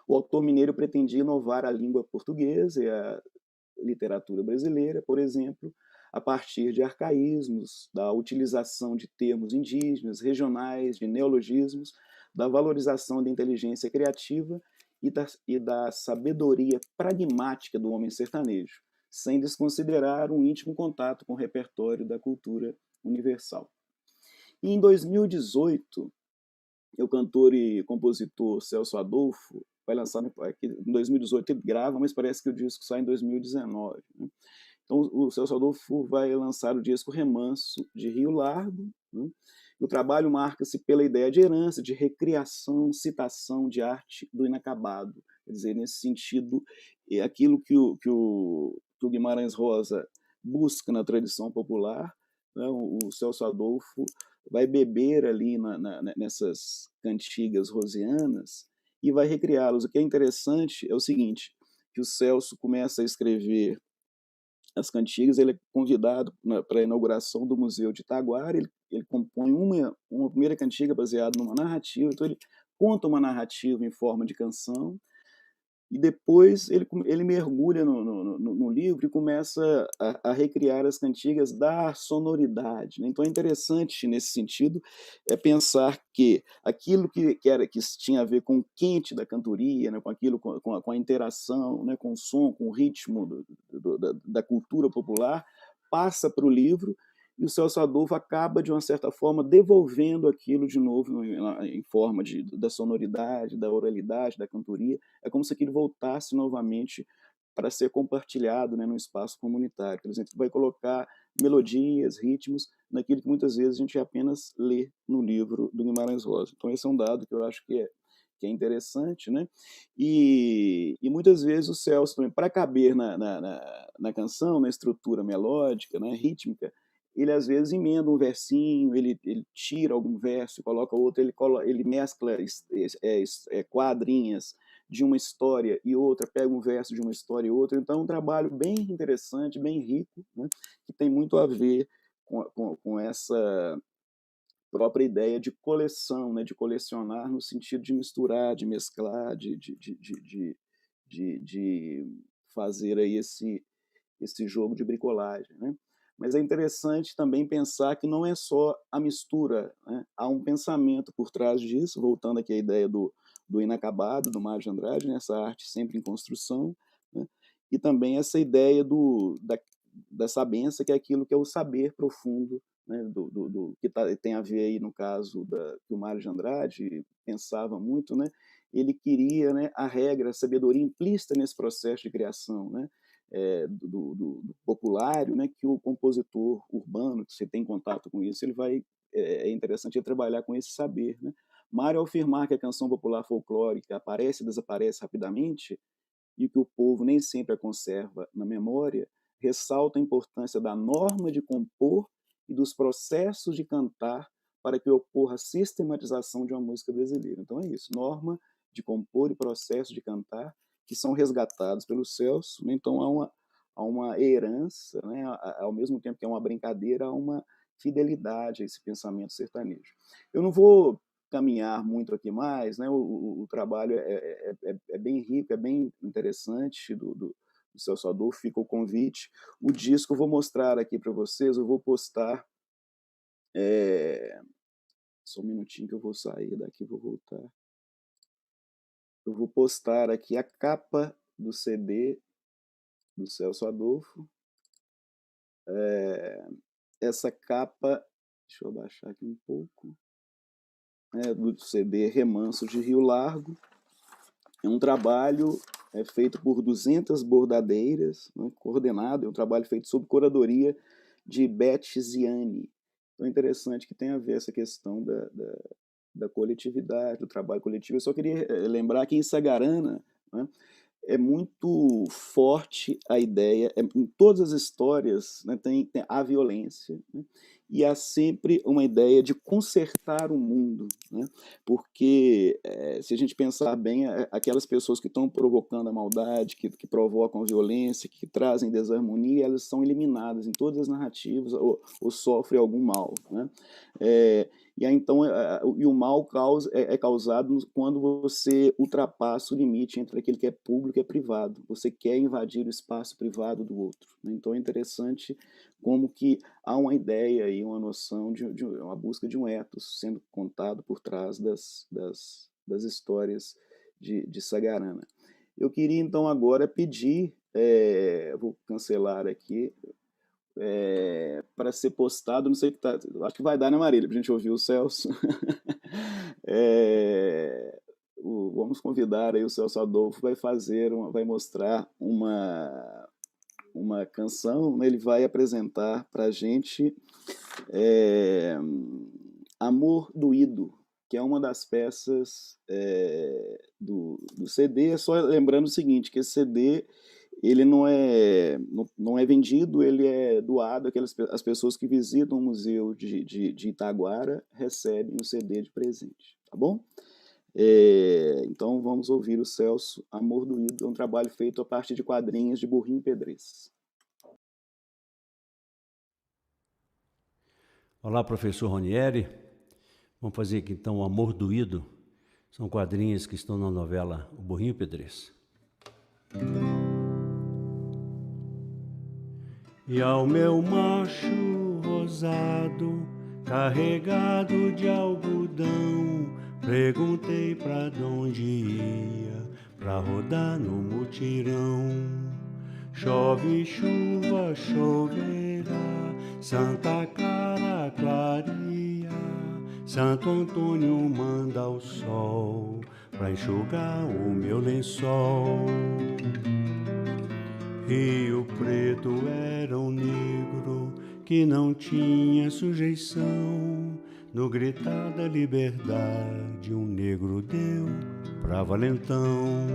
O autor mineiro pretendia inovar a língua portuguesa e a literatura brasileira, por exemplo, a partir de arcaísmos, da utilização de termos indígenas, regionais, de neologismos, da valorização da inteligência criativa e da sabedoria pragmática do homem sertanejo, sem desconsiderar um íntimo contato com o repertório da cultura universal. E em 2018, o cantor e compositor Celso Adolfo vai lançar, em 2018 ele grava, mas parece que o disco sai em 2019. Né? Então, o Celso Adolfo vai lançar o disco Remanso de Rio Largo. Né? O trabalho marca-se pela ideia de herança, de recriação, citação de arte do inacabado. Quer dizer, nesse sentido, é aquilo que o Guimarães Rosa busca na tradição popular, né? O Celso Adolfo vai beber ali nessas cantigas rosianas e vai recriá-los. O que é interessante é o seguinte, que o Celso começa a escrever as cantigas, ele é convidado para a inauguração do Museu de Itaguara, ele compõe uma primeira cantiga baseada numa narrativa, então ele conta uma narrativa em forma de canção, e depois ele mergulha no livro e começa a recriar as cantigas da sonoridade. Né? Então é interessante, nesse sentido, pensar que aquilo que tinha a ver com o quente da cantoria, né? com a interação, né? com o som, com o ritmo da cultura popular, passa para o livro, e o Celso Adolfo acaba, de uma certa forma, devolvendo aquilo de novo em forma da sonoridade, da oralidade, da cantoria. É como se aquilo voltasse novamente para ser compartilhado, né, no espaço comunitário. Por exemplo, vai colocar melodias, ritmos, naquilo que muitas vezes a gente apenas lê no livro do Guimarães Rosa. Então esse é um dado que eu acho que é interessante, né? E muitas vezes o Celso também, para caber na canção, na estrutura melódica, né, rítmica, ele às vezes emenda um versinho, ele tira algum verso, coloca outro, ele mescla quadrinhas de uma história e outra, pega um verso de uma história e outra. Então é um trabalho bem interessante, bem rico, né, que tem muito a ver com essa própria ideia de coleção, né, de colecionar no sentido de misturar, de mesclar, de fazer aí esse jogo de bricolagem, né? Mas é interessante também pensar que não é só a mistura, né? Há um pensamento por trás disso, voltando aqui à ideia do inacabado, do Mário de Andrade, né? Essa arte sempre em construção, né? E também essa ideia da sabença, que é aquilo que é o saber profundo, né? Que tem a ver aí, no caso que o Mário de Andrade pensava muito, né? Ele queria, né, a regra, a sabedoria implícita nesse processo de criação, né? Do populário, né, que o compositor urbano, que você tem contato com isso, ele vai é interessante ele trabalhar com esse saber, né? Mário, ao afirmar que a canção popular folclórica aparece e desaparece rapidamente e que o povo nem sempre a conserva na memória, ressalta a importância da norma de compor e dos processos de cantar para que ocorra a sistematização de uma música brasileira. Então é isso, norma de compor e processo de cantar, que são resgatados pelo Celso, né? Então há uma herança, né? Ao mesmo tempo que é uma brincadeira, há uma fidelidade a esse pensamento sertanejo. Eu não vou caminhar muito aqui mais, né? O trabalho é bem rico, é bem interessante do Celso Adolfo, fica o convite. O disco eu vou mostrar aqui para vocês, eu vou postar, só um minutinho que eu vou sair daqui, vou voltar. Eu vou postar aqui a capa do CD do Celso Adolfo. Essa capa, deixa eu abaixar aqui um pouco, do CD Remanso de Rio Largo. É um trabalho feito por 200 bordadeiras, né, coordenado, é um trabalho feito sob curadoria de Beth Ziani. Então é interessante que tem a ver essa questão da coletividade, do trabalho coletivo. Eu só queria lembrar que em Sagarana, né, é muito forte a ideia, em todas as histórias, né, tem a violência, né, e há sempre uma ideia de consertar o mundo, né? Porque, se a gente pensar bem, aquelas pessoas que estão provocando a maldade, que provocam a violência, que trazem desarmonia, elas são eliminadas em todas as narrativas ou sofrem algum mal, né? E aí, então, o mal é causado quando você ultrapassa o limite entre aquele que é público e é privado. Você quer invadir o espaço privado do outro, né? Então é interessante como que há uma ideia e uma noção de uma busca de um ethos sendo contado por trás das histórias de Sagarana. Eu queria, então, agora pedir, vou cancelar aqui, para ser postado, não sei o que tá, acho que vai dar, né, Marília, para a gente ouvir o Celso. Vamos convidar aí o Celso Adolfo, vai mostrar uma canção, né? Ele vai apresentar para a gente Amor Doído, que é uma das peças do CD. Só lembrando o seguinte, que esse CD ele não é vendido, ele é doado. As pessoas que visitam o Museu de Itaguara recebem o CD de presente, tá bom? Então vamos ouvir o Celso, Amor Doído, é um trabalho feito a partir de quadrinhos de Burrinho Pedrez. Olá, professor Ronieri. Vamos fazer aqui então o Amor Doído. São quadrinhos que estão na novela O Burrinho Pedrez. E ao meu macho rosado, carregado de algodão, perguntei pra onde ia, pra rodar no mutirão. Chove chuva, choverá, Santa Clara clareia, Santo Antônio manda o sol pra enxugar o meu lençol. Rio Preto era um negro que não tinha sujeição. No gritar da liberdade, um negro deu pra valentão.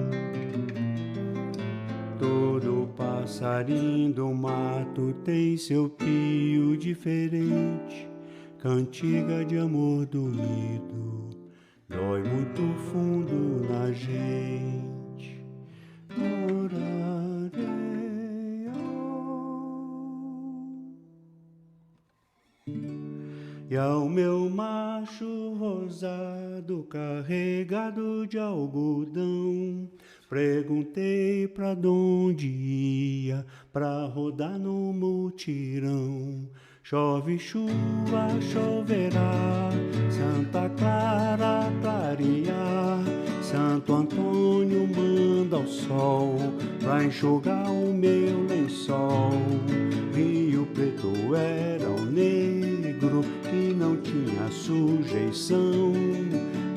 Todo passarinho do mato tem seu pio diferente, cantiga de amor doído, dói muito fundo na gente. E ao meu macho rosado, carregado de algodão, perguntei pra onde ia, pra rodar no mutirão. Chove chuva, choverá, Santa Clara clarear, Santo Antônio manda o sol pra enxugar o meu lençol. Rio Preto era um negro que não tinha sujeição.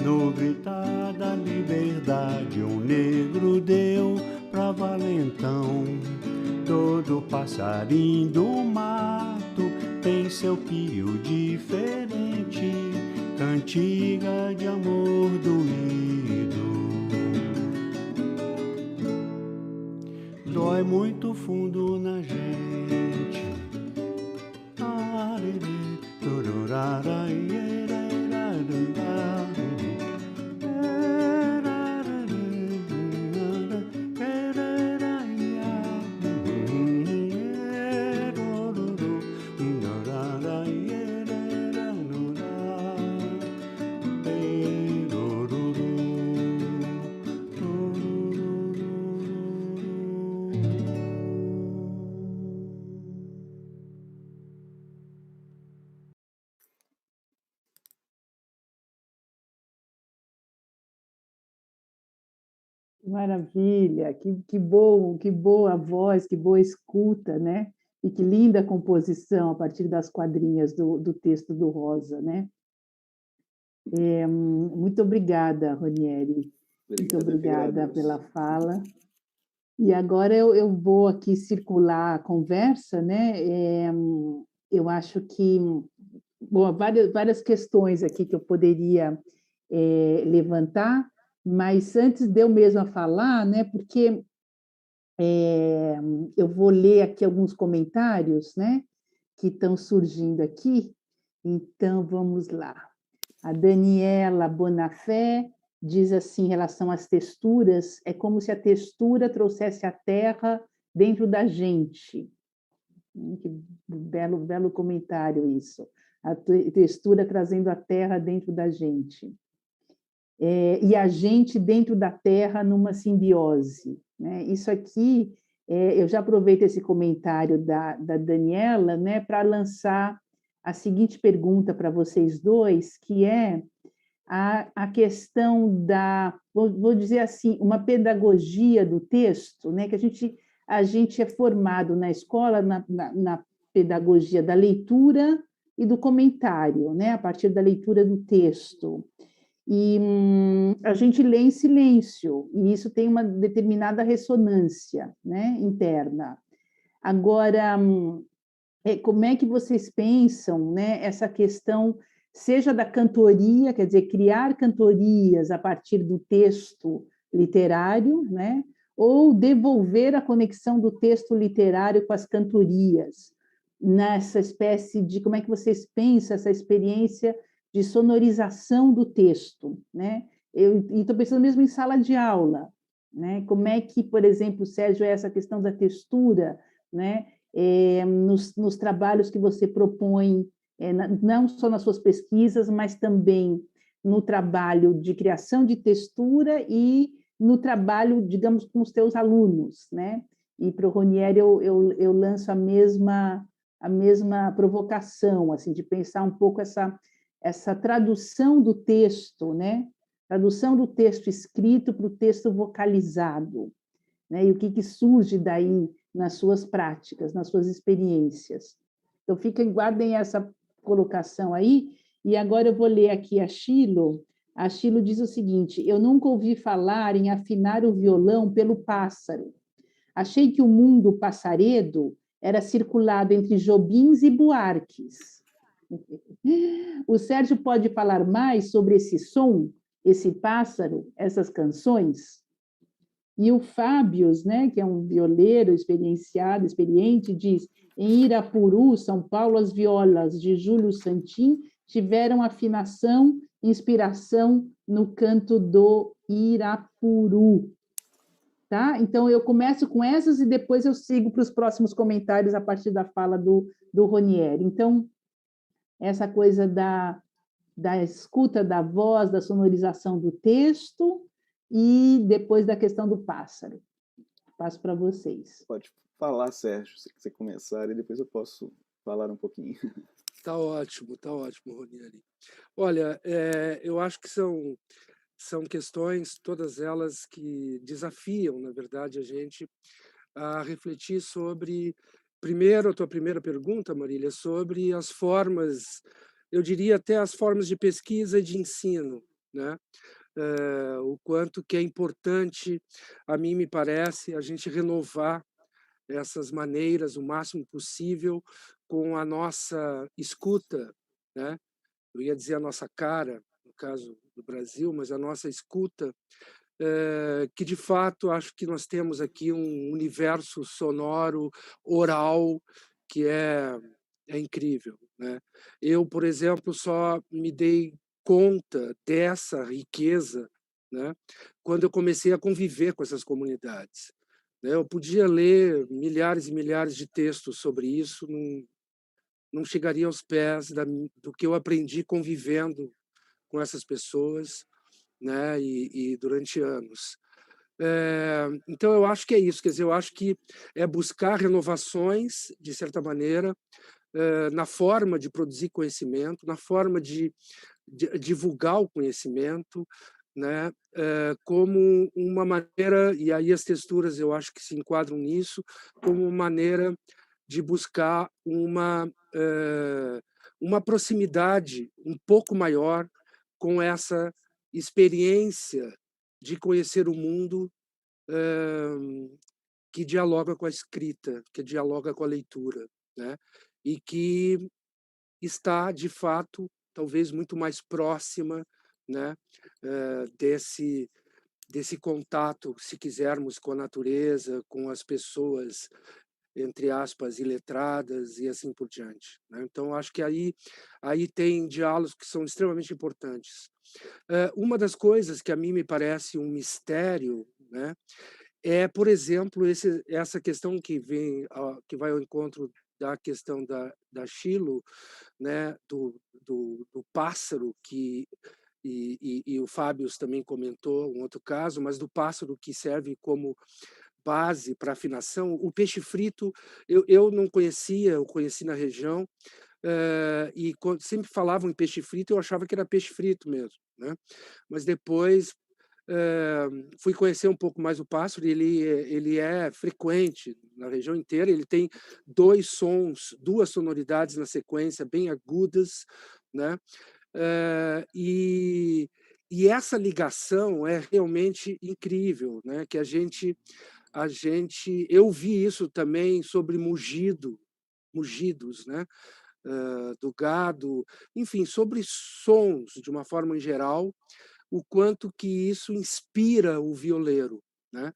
No gritar da liberdade, um negro deu pra valentão. Todo passarinho do mato tem seu pio diferente, cantiga de amor doído, dói muito fundo na gente. Maravilha, que bom, que boa voz, que boa escuta, né? E que linda composição a partir das quadrinhas do texto do Rosa, né? Muito obrigada, Ronieri. Muito obrigada pela fala. E agora eu vou aqui circular a conversa, né? Eu acho que bom, várias questões aqui que eu poderia levantar, mas antes de eu mesma falar, né? Porque eu vou ler aqui alguns comentários, né? Que estão surgindo aqui. Então, vamos lá. A Daniela Bonafé diz assim, em relação às texturas, é como se a textura trouxesse a terra dentro da gente. Que belo comentário isso. A textura trazendo a terra dentro da gente. E a gente dentro da terra numa simbiose. Né? Isso aqui, eu já aproveito esse comentário da Daniela, né, para lançar a seguinte pergunta para vocês dois, que é a questão da, vou dizer assim, uma pedagogia do texto, né, que a gente é formado na escola na pedagogia da leitura e do comentário, né, a partir da leitura do texto. E a gente lê em silêncio, e isso tem uma determinada ressonância, né, interna. Agora, como é que vocês pensam, né, essa questão, seja da cantoria, quer dizer, criar cantorias a partir do texto literário, né, ou devolver a conexão do texto literário com as cantorias, nessa espécie de, como é que vocês pensam essa experiência de sonorização do texto, né? Eu estou pensando mesmo em sala de aula, né? Como é que, por exemplo, Sérgio, essa questão da textura, né? Nos trabalhos que você propõe, não só nas suas pesquisas, mas também no trabalho de criação de textura e no trabalho, digamos, com os teus alunos, né? E para o Ronieri eu lanço a mesma provocação, assim, de pensar um pouco essa tradução do texto, né? Tradução do texto escrito para o texto vocalizado, né? E o que surge daí nas suas práticas, nas suas experiências. Então, guardem essa colocação aí, e agora eu vou ler aqui a Chilo. A Chilo diz o seguinte: eu nunca ouvi falar em afinar o violão pelo pássaro. Achei que o mundo passaredo era circulado entre Jobins e Buarques. O Sérgio pode falar mais sobre esse som, esse pássaro, essas canções? E o Fábios, né, que é um violeiro experienciado, experiente, diz: em Irapuru, São Paulo, as violas de Júlio Santin tiveram afinação, inspiração no canto do Irapuru. Tá? Então, eu começo com essas e depois eu sigo para os próximos comentários a partir da fala do Ronieri. Então, essa coisa da escuta da voz, da sonorização do texto e depois da questão do pássaro. Passo para vocês. Pode falar, Sérgio, se você começar, e depois eu posso falar um pouquinho. Tá ótimo, Ronieri. Olha, eu acho que são questões, todas elas, que desafiam, na verdade, a gente a refletir sobre, primeiro, a tua primeira pergunta, Marília, sobre as formas, eu diria até as formas de pesquisa e de ensino, né? O quanto que é importante, a mim me parece, a gente renovar essas maneiras o máximo possível com a nossa escuta, né? Eu ia dizer a nossa cara, no caso do Brasil, mas a nossa escuta, que de fato acho que nós temos aqui um universo sonoro, oral, que é incrível, né? Eu, por exemplo, só me dei conta dessa riqueza, né, quando eu comecei a conviver com essas comunidades, né? Eu podia ler milhares e milhares de textos sobre isso, não chegaria aos pés do que eu aprendi convivendo com essas pessoas, né, e durante anos. Então, eu acho que é isso, quer dizer, eu acho que é buscar renovações, de certa maneira, na forma de produzir conhecimento, na forma de divulgar o conhecimento, né, como uma maneira, e aí as texturas eu acho que se enquadram nisso, como uma maneira de buscar uma proximidade um pouco maior com essa experiência de conhecer o mundo, que dialoga com a escrita, que dialoga com a leitura, né? E que está, de fato, talvez muito mais próxima, né, desse contato, se quisermos, com a natureza, com as pessoas entre aspas, iletradas e assim por diante, né? Então, acho que aí tem diálogos que são extremamente importantes. Uma das coisas que a mim me parece um mistério, né, é, por exemplo, essa questão que vai ao encontro da questão da Shilo, né, do pássaro e o Fábio também comentou um outro caso, mas do pássaro que serve como base para afinação. O peixe frito eu não conhecia, eu conheci na região, e quando sempre falavam em peixe frito, eu achava que era peixe frito mesmo, né? Mas depois fui conhecer um pouco mais o pássaro, e ele é frequente na região inteira, ele tem duas sonoridades na sequência, bem agudas, né? E essa ligação é realmente incrível, né? Que eu vi isso também sobre mugidos, né? Do gado, enfim, sobre sons de uma forma em geral, o quanto que isso inspira o violeiro, né?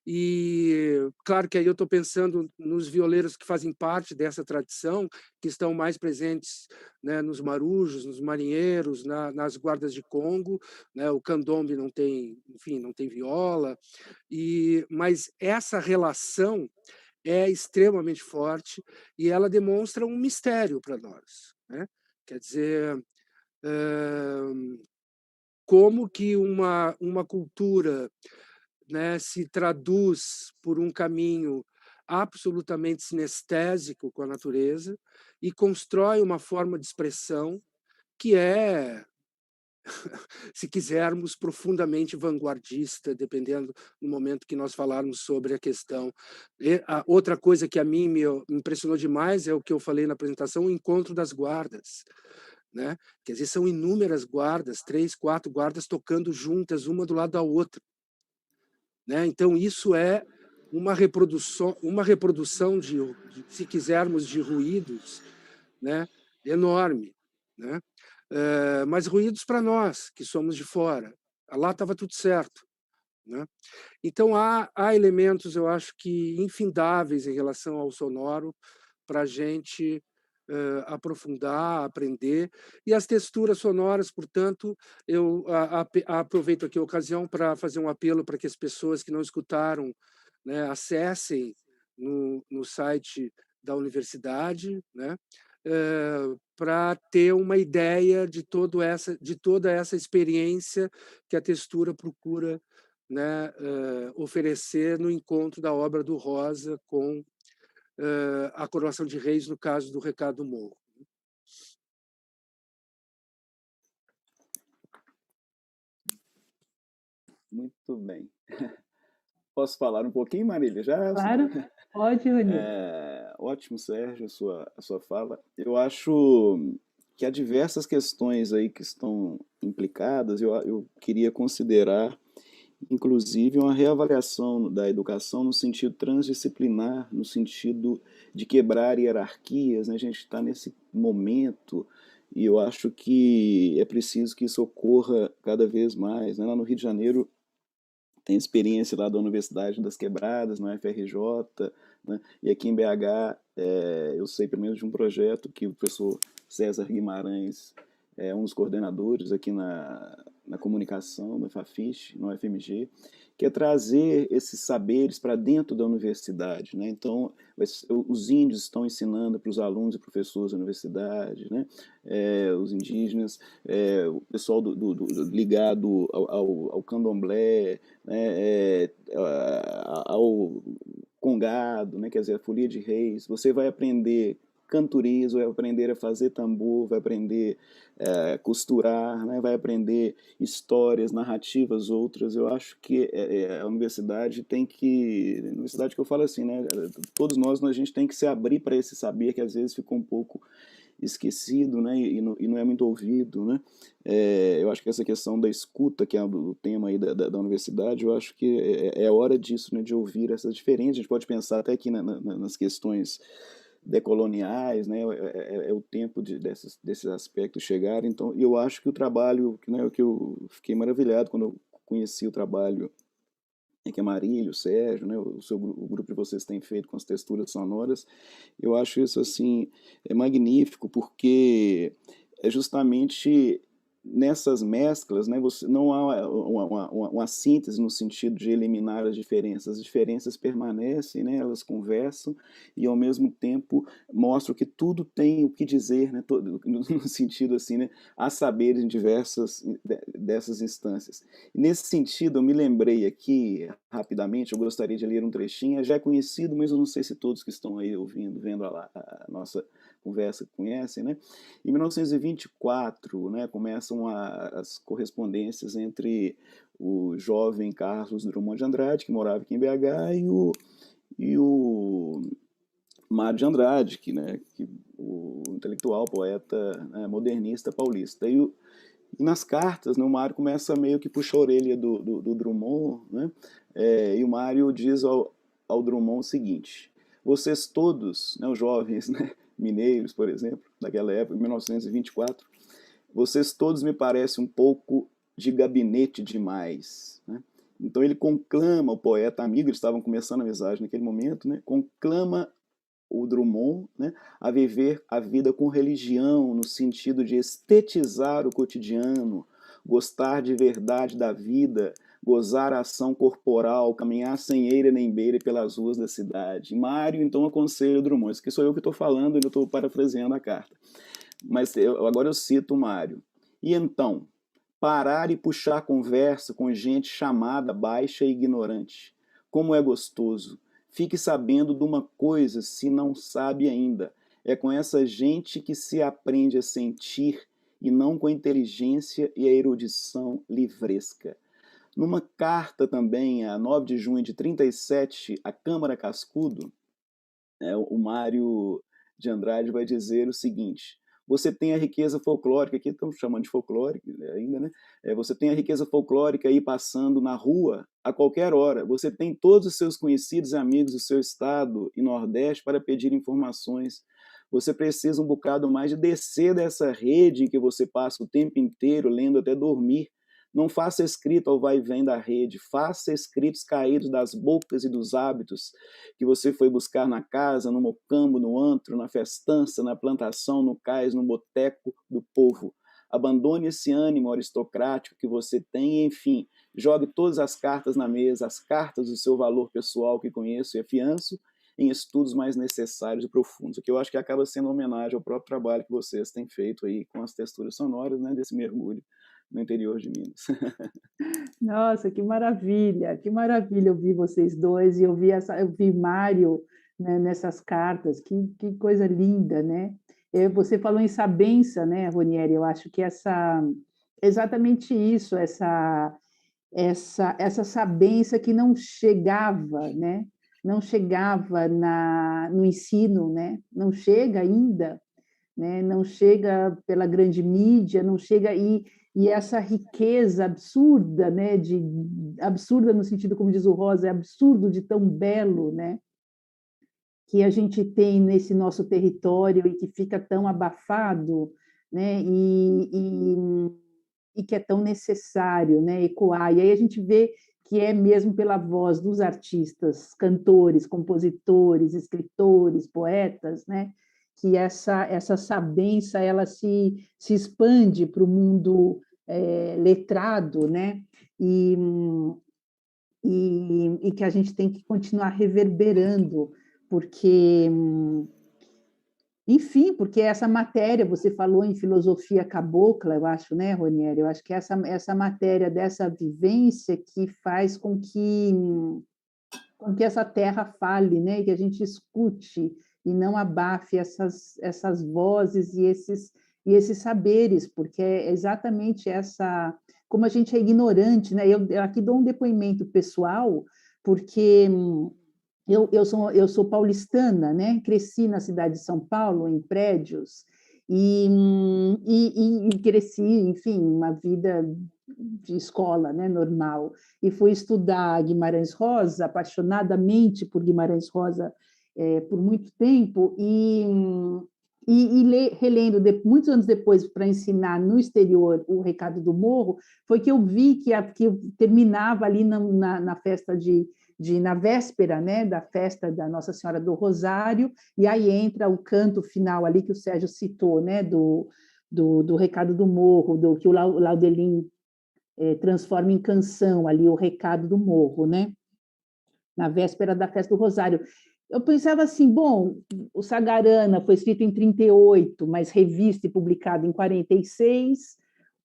E claro que aí eu estou pensando nos violeiros que fazem parte dessa tradição, que estão mais presentes, né, nos marujos, nos marinheiros, nas guardas de Congo, né? O candombe não tem, enfim, não tem viola, mas essa relação é extremamente forte e ela demonstra um mistério para nós, né? Quer dizer, como que uma cultura, né, se traduz por um caminho absolutamente sinestésico com a natureza e constrói uma forma de expressão que é, se quisermos, profundamente vanguardista, dependendo do momento que nós falarmos sobre a questão. E a outra coisa que a mim me impressionou demais é o que eu falei na apresentação, o encontro das guardas, né? Quer dizer, são inúmeras guardas, 3, 4 guardas tocando juntas, uma do lado da outra, né? Então, isso é uma reprodução se quisermos, de ruídos, né? Enorme, né? Mas ruídos para nós, que somos de fora. Lá estava tudo certo, né? Então, há elementos, eu acho que infindáveis em relação ao sonoro para a gente aprofundar, aprender. E as texturas sonoras, portanto, eu aproveito aqui a ocasião para fazer um apelo para que as pessoas que não escutaram, né, acessem no site da universidade, né, para ter uma ideia de toda essa experiência que a textura procura, né, oferecer no encontro da obra do Rosa com a coroação de reis, no caso do Recado do Morro. Muito bem. Posso falar um pouquinho, Marília? Já? Claro, pode, Rony. Ótimo, Sérgio, a sua fala. Eu acho que há diversas questões aí que estão implicadas. Eu queria considerar, inclusive, uma reavaliação da educação no sentido transdisciplinar, no sentido de quebrar hierarquias, né? A gente está nesse momento e eu acho que é preciso que isso ocorra cada vez mais, né? Lá no Rio de Janeiro tem experiência lá da Universidade das Quebradas, no FRJ, né? E aqui em BH, eu sei pelo menos de um projeto que o professor César Guimarães é um dos coordenadores aqui na comunicação, no FAFISH, no FMG, que é trazer esses saberes para dentro da universidade, né? Então, os índios estão ensinando para os alunos e professores da universidade, né? Os indígenas, o pessoal ligado ao candomblé, né? Ao congado, né? Quer dizer, a folia de reis. Você vai aprender cantorias, vai aprender a fazer tambor, vai aprender costurar, né? Vai aprender histórias, narrativas outras. Eu acho que a universidade tem que... Universidade que eu falo assim, né? Todos nós, a gente tem que se abrir para esse saber que às vezes ficou um pouco esquecido, né, e não é muito ouvido, né. Eu acho que essa questão da escuta, que é o tema aí da universidade, eu acho que é hora disso, né, de ouvir essas diferenças. A gente pode pensar até aqui nas questões decoloniais, né, é o tempo desses aspectos chegarem. Então, eu acho que o trabalho, né, que eu fiquei maravilhado quando eu conheci o trabalho que a Marília, o Sérgio, né, o grupo de vocês tem feito com as texturas sonoras. Eu acho isso assim magnífico, porque é justamente nessas mesclas, né, você, não há uma síntese no sentido de eliminar as diferenças permanecem, né, elas conversam e ao mesmo tempo mostram que tudo tem o que dizer, né, no sentido assim, né, há saberes em diversas dessas instâncias. E nesse sentido, eu me lembrei aqui, rapidamente, eu gostaria de ler um trechinho, já é conhecido, mas eu não sei se todos que estão aí ouvindo, vendo a nossa conversa conhecem, né? Em 1924, né, começam as correspondências entre o jovem Carlos Drummond de Andrade, que morava aqui em BH, e o Mário de Andrade, o intelectual, poeta, né, modernista paulista. E nas cartas, né, o Mário começa meio que puxar a orelha do Drummond, né? E o Mário diz ao Drummond o seguinte: vocês todos, né, os jovens, né, mineiros, por exemplo, daquela época, em 1924, vocês todos me parecem um pouco de gabinete demais, né? Então ele conclama o poeta amigo, eles estavam começando a amizade naquele momento, né? Conclama o Drummond, né, a viver a vida com religião, no sentido de estetizar o cotidiano, gostar de verdade da vida, gozar a ação corporal, caminhar sem eira nem beira pelas ruas da cidade. Mário, então, aconselha o Drummond. Isso aqui sou eu que estou falando, eu estou parafraseando a carta. Mas agora eu cito o Mário. E então, parar e puxar conversa com gente chamada baixa e ignorante. Como é gostoso. Fique sabendo de uma coisa, se não sabe ainda. É com essa gente que se aprende a sentir e não com a inteligência e a erudição livresca. Numa carta também, a 9 de junho de 37, à Câmara Cascudo, o Mário de Andrade vai dizer o seguinte: você tem a riqueza folclórica, aqui estamos chamando de folclórica ainda, né? Você tem a riqueza folclórica aí passando na rua a qualquer hora. Você tem todos os seus conhecidos e amigos do seu estado e Nordeste para pedir informações. Você precisa um bocado mais de descer dessa rede em que você passa o tempo inteiro lendo até dormir. Não faça escrito ao vai e vem da rede, faça escritos caídos das bocas e dos hábitos que você foi buscar na casa, no mocambo, no antro, na festança, na plantação, no cais, no boteco do povo. Abandone esse ânimo aristocrático que você tem e, enfim, jogue todas as cartas na mesa, as cartas do seu valor pessoal que conheço e afianço, em estudos mais necessários e profundos, o que eu acho que acaba sendo uma homenagem ao próprio trabalho que vocês têm feito aí com as texturas sonoras, né, desse mergulho no interior de Minas. Nossa, que maravilha ouvir vocês dois e eu vi Mário, né, nessas cartas, que coisa linda, né? Você falou em sabença, né, Ronieri? Eu acho que exatamente isso, essa sabença que não chegava, né? Não chegava no ensino, né? Não chega ainda, né? Não chega pela grande mídia, não chega e essa riqueza absurda, né? Absurda no sentido, como diz o Rosa, é absurdo de tão belo, né? Que a gente tem nesse nosso território e que fica tão abafado, né? E que é tão necessário, né? Ecoar. E aí a gente vê que é mesmo pela voz dos artistas, cantores, compositores, escritores, poetas, né? Que essa sabença ela se expande para o mundo letrado, né? E que a gente tem que continuar reverberando, porque, enfim, porque essa matéria, você falou em filosofia cabocla, eu acho, né, Ronieri? Eu acho que essa matéria dessa vivência que faz com que essa terra fale, né? E que a gente escute e não abafe essas vozes e esses saberes, porque é exatamente como a gente é ignorante, né? Eu aqui dou um depoimento pessoal, porque eu sou paulistana, né? Cresci na cidade de São Paulo, em prédios, e cresci, enfim, uma vida de escola, né, normal. E fui estudar Guimarães Rosa, apaixonadamente por Guimarães Rosa, por muito tempo, relendo muitos anos depois para ensinar no exterior o Recado do Morro, foi que eu vi que eu terminava ali na festa na véspera, né, da festa da Nossa Senhora do Rosário, e aí entra o canto final ali que o Sérgio citou, né, do Recado do Morro, do que o Laudelin transforma em canção ali, o Recado do Morro, né, na véspera da festa do Rosário. Eu pensava assim, bom, o Sagarana foi escrito em 38, mas revista e publicado em 46,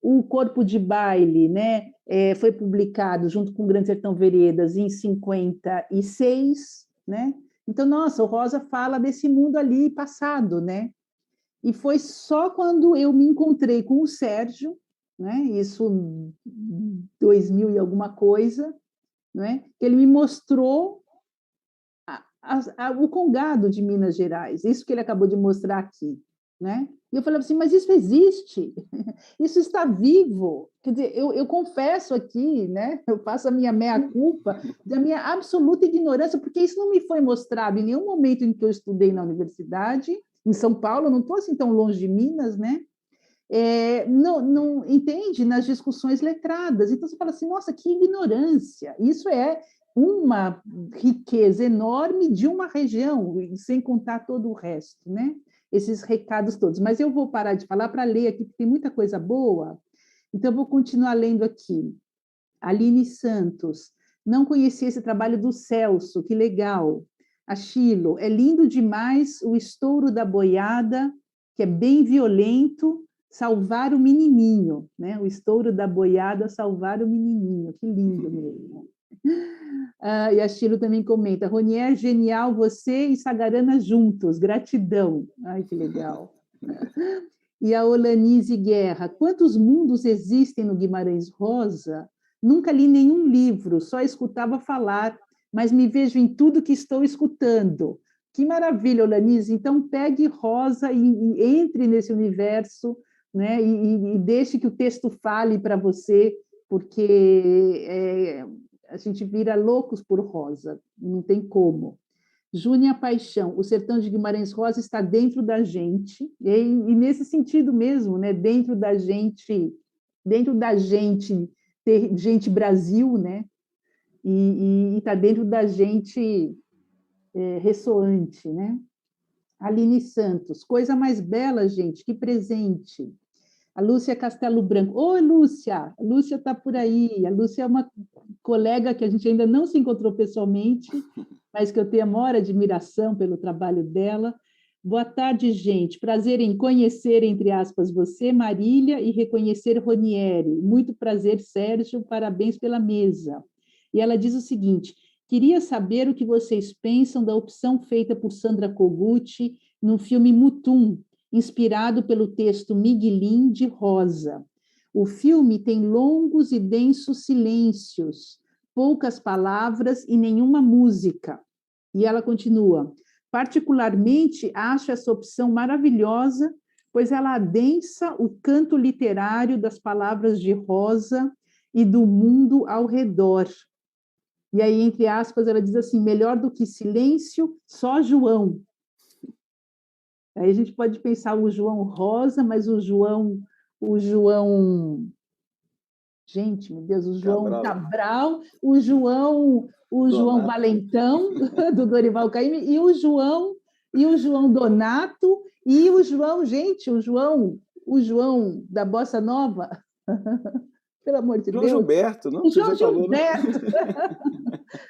o Corpo de Baile, né, foi publicado junto com o Grande Sertão Veredas em 56, né? Então, nossa, o Rosa fala desse mundo ali passado, né? E foi só quando eu me encontrei com o Sérgio, né? Isso 2000 e alguma coisa, né? Que ele me mostrou o Congado de Minas Gerais, isso que ele acabou de mostrar aqui, né? E eu falei assim, mas isso existe, isso está vivo. Quer dizer, eu confesso aqui, né? Eu faço a minha meia-culpa da minha absoluta ignorância, porque isso não me foi mostrado em nenhum momento em que eu estudei na universidade, em São Paulo, eu não estou assim tão longe de Minas, né? Não entende nas discussões letradas. Então você fala assim, nossa, que ignorância! Isso é uma riqueza enorme de uma região, sem contar todo o resto, né? Esses recados todos. Mas eu vou parar de falar para ler aqui, porque tem muita coisa boa. Então eu vou continuar lendo aqui. Aline Santos, não conhecia esse trabalho do Celso, que legal. Achilo, é lindo demais o estouro da boiada, que é bem violento, salvar o menininho, né? O estouro da boiada, salvar o menininho, que lindo mesmo. E a Chilo também comenta, Ronier, genial você e Sagarana juntos, gratidão. Ai, que legal. E a Olanise Guerra, quantos mundos existem no Guimarães Rosa? Nunca li nenhum livro, só escutava falar, mas me vejo em tudo que estou escutando. Que maravilha, Olanise. Então, pegue Rosa e entre nesse universo, né? E deixe que o texto fale para você, porque a gente vira loucos por Rosa, não tem como. Júnia Paixão, o sertão de Guimarães Rosa está dentro da gente, e nesse sentido mesmo, né? Dentro da gente, ter gente Brasil, né? E está dentro da gente ressoante, né? Aline Santos, coisa mais bela, gente, que presente. A Lúcia Castelo Branco. Oi, Lúcia! A Lúcia está por aí. A Lúcia é uma colega que a gente ainda não se encontrou pessoalmente, mas que eu tenho a maior admiração pelo trabalho dela. Boa tarde, gente. Prazer em conhecer, entre aspas, você, Marília, e reconhecer Ronieri. Muito prazer, Sérgio. Parabéns pela mesa. E ela diz o seguinte, queria saber o que vocês pensam da opção feita por Sandra Kogut no filme Mutum, inspirado pelo texto Miguelin de Rosa. O filme tem longos e densos silêncios, poucas palavras e nenhuma música. E ela continua, particularmente acho essa opção maravilhosa, pois ela adensa o canto literário das palavras de Rosa e do mundo ao redor. E aí, entre aspas, ela diz assim, melhor do que silêncio, só João. Aí a gente pode pensar o João Rosa, mas o João, gente, meu Deus, o João Cabral, o João Valentão, do Dorival Caymmi, e o João Donato, e o João, gente, o João da Bossa Nova, pelo amor de João Deus. Gilberto, não? O João Gilberto.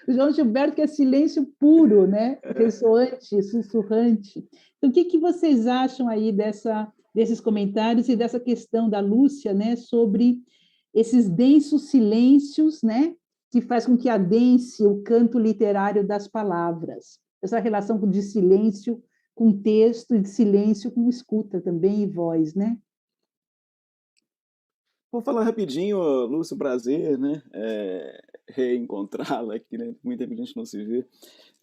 O João Gilberto, que é silêncio puro, né? Ressoante, sussurrante. Então, o que vocês acham aí desses comentários e dessa questão da Lúcia, né, sobre esses densos silêncios, né, que faz com que adense o canto literário das palavras? Essa relação de silêncio com texto e de silêncio com escuta também e voz, né? Vou falar rapidinho, Lúcio, prazer, né? Reencontrá-la aqui, né? Muita gente não se vê.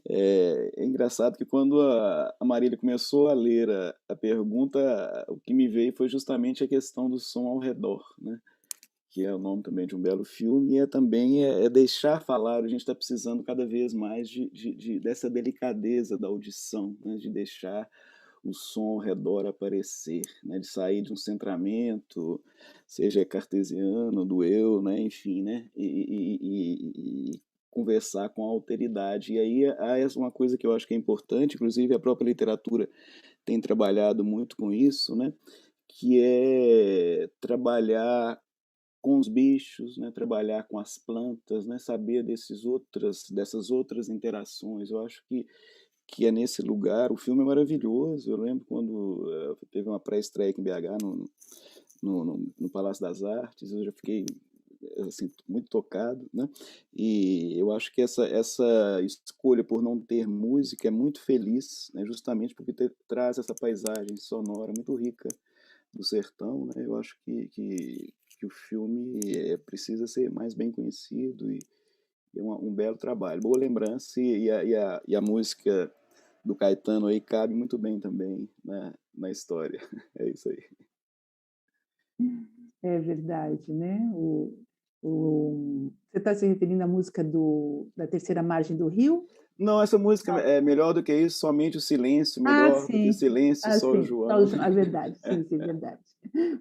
É engraçado que quando a Marília começou a ler a pergunta, o que me veio foi justamente a questão do som ao redor, né? Que é o nome também de um belo filme, e também deixar falar. A gente está precisando cada vez mais dessa delicadeza da audição, né? De deixar o som ao redor aparecer, né, de sair de um centramento, seja cartesiano, do eu, né, enfim, né, e conversar com a alteridade. E aí há uma coisa que eu acho que é importante, inclusive a própria literatura tem trabalhado muito com isso, né, que é trabalhar com os bichos, né, trabalhar com as plantas, né, saber dessas outras interações. Eu acho que é nesse lugar. O filme é maravilhoso. Eu lembro quando teve uma pré-estreia aqui em BH, no Palácio das Artes, eu já fiquei assim, muito tocado, né? E eu acho que essa escolha por não ter música é muito feliz, né? Justamente porque traz essa paisagem sonora muito rica do sertão, né? Eu acho que o filme precisa ser mais bem conhecido e é um belo trabalho. Boa lembrança e a música do Caetano aí cabe muito bem também na história. É isso aí. É verdade, né? Você está se referindo à música da Terceira Margem do Rio? Não, essa música é melhor do que isso, somente o silêncio, Ah, melhor do que sim. silêncio, Ah, só o sim. João. É verdade. Sim, sim, verdade.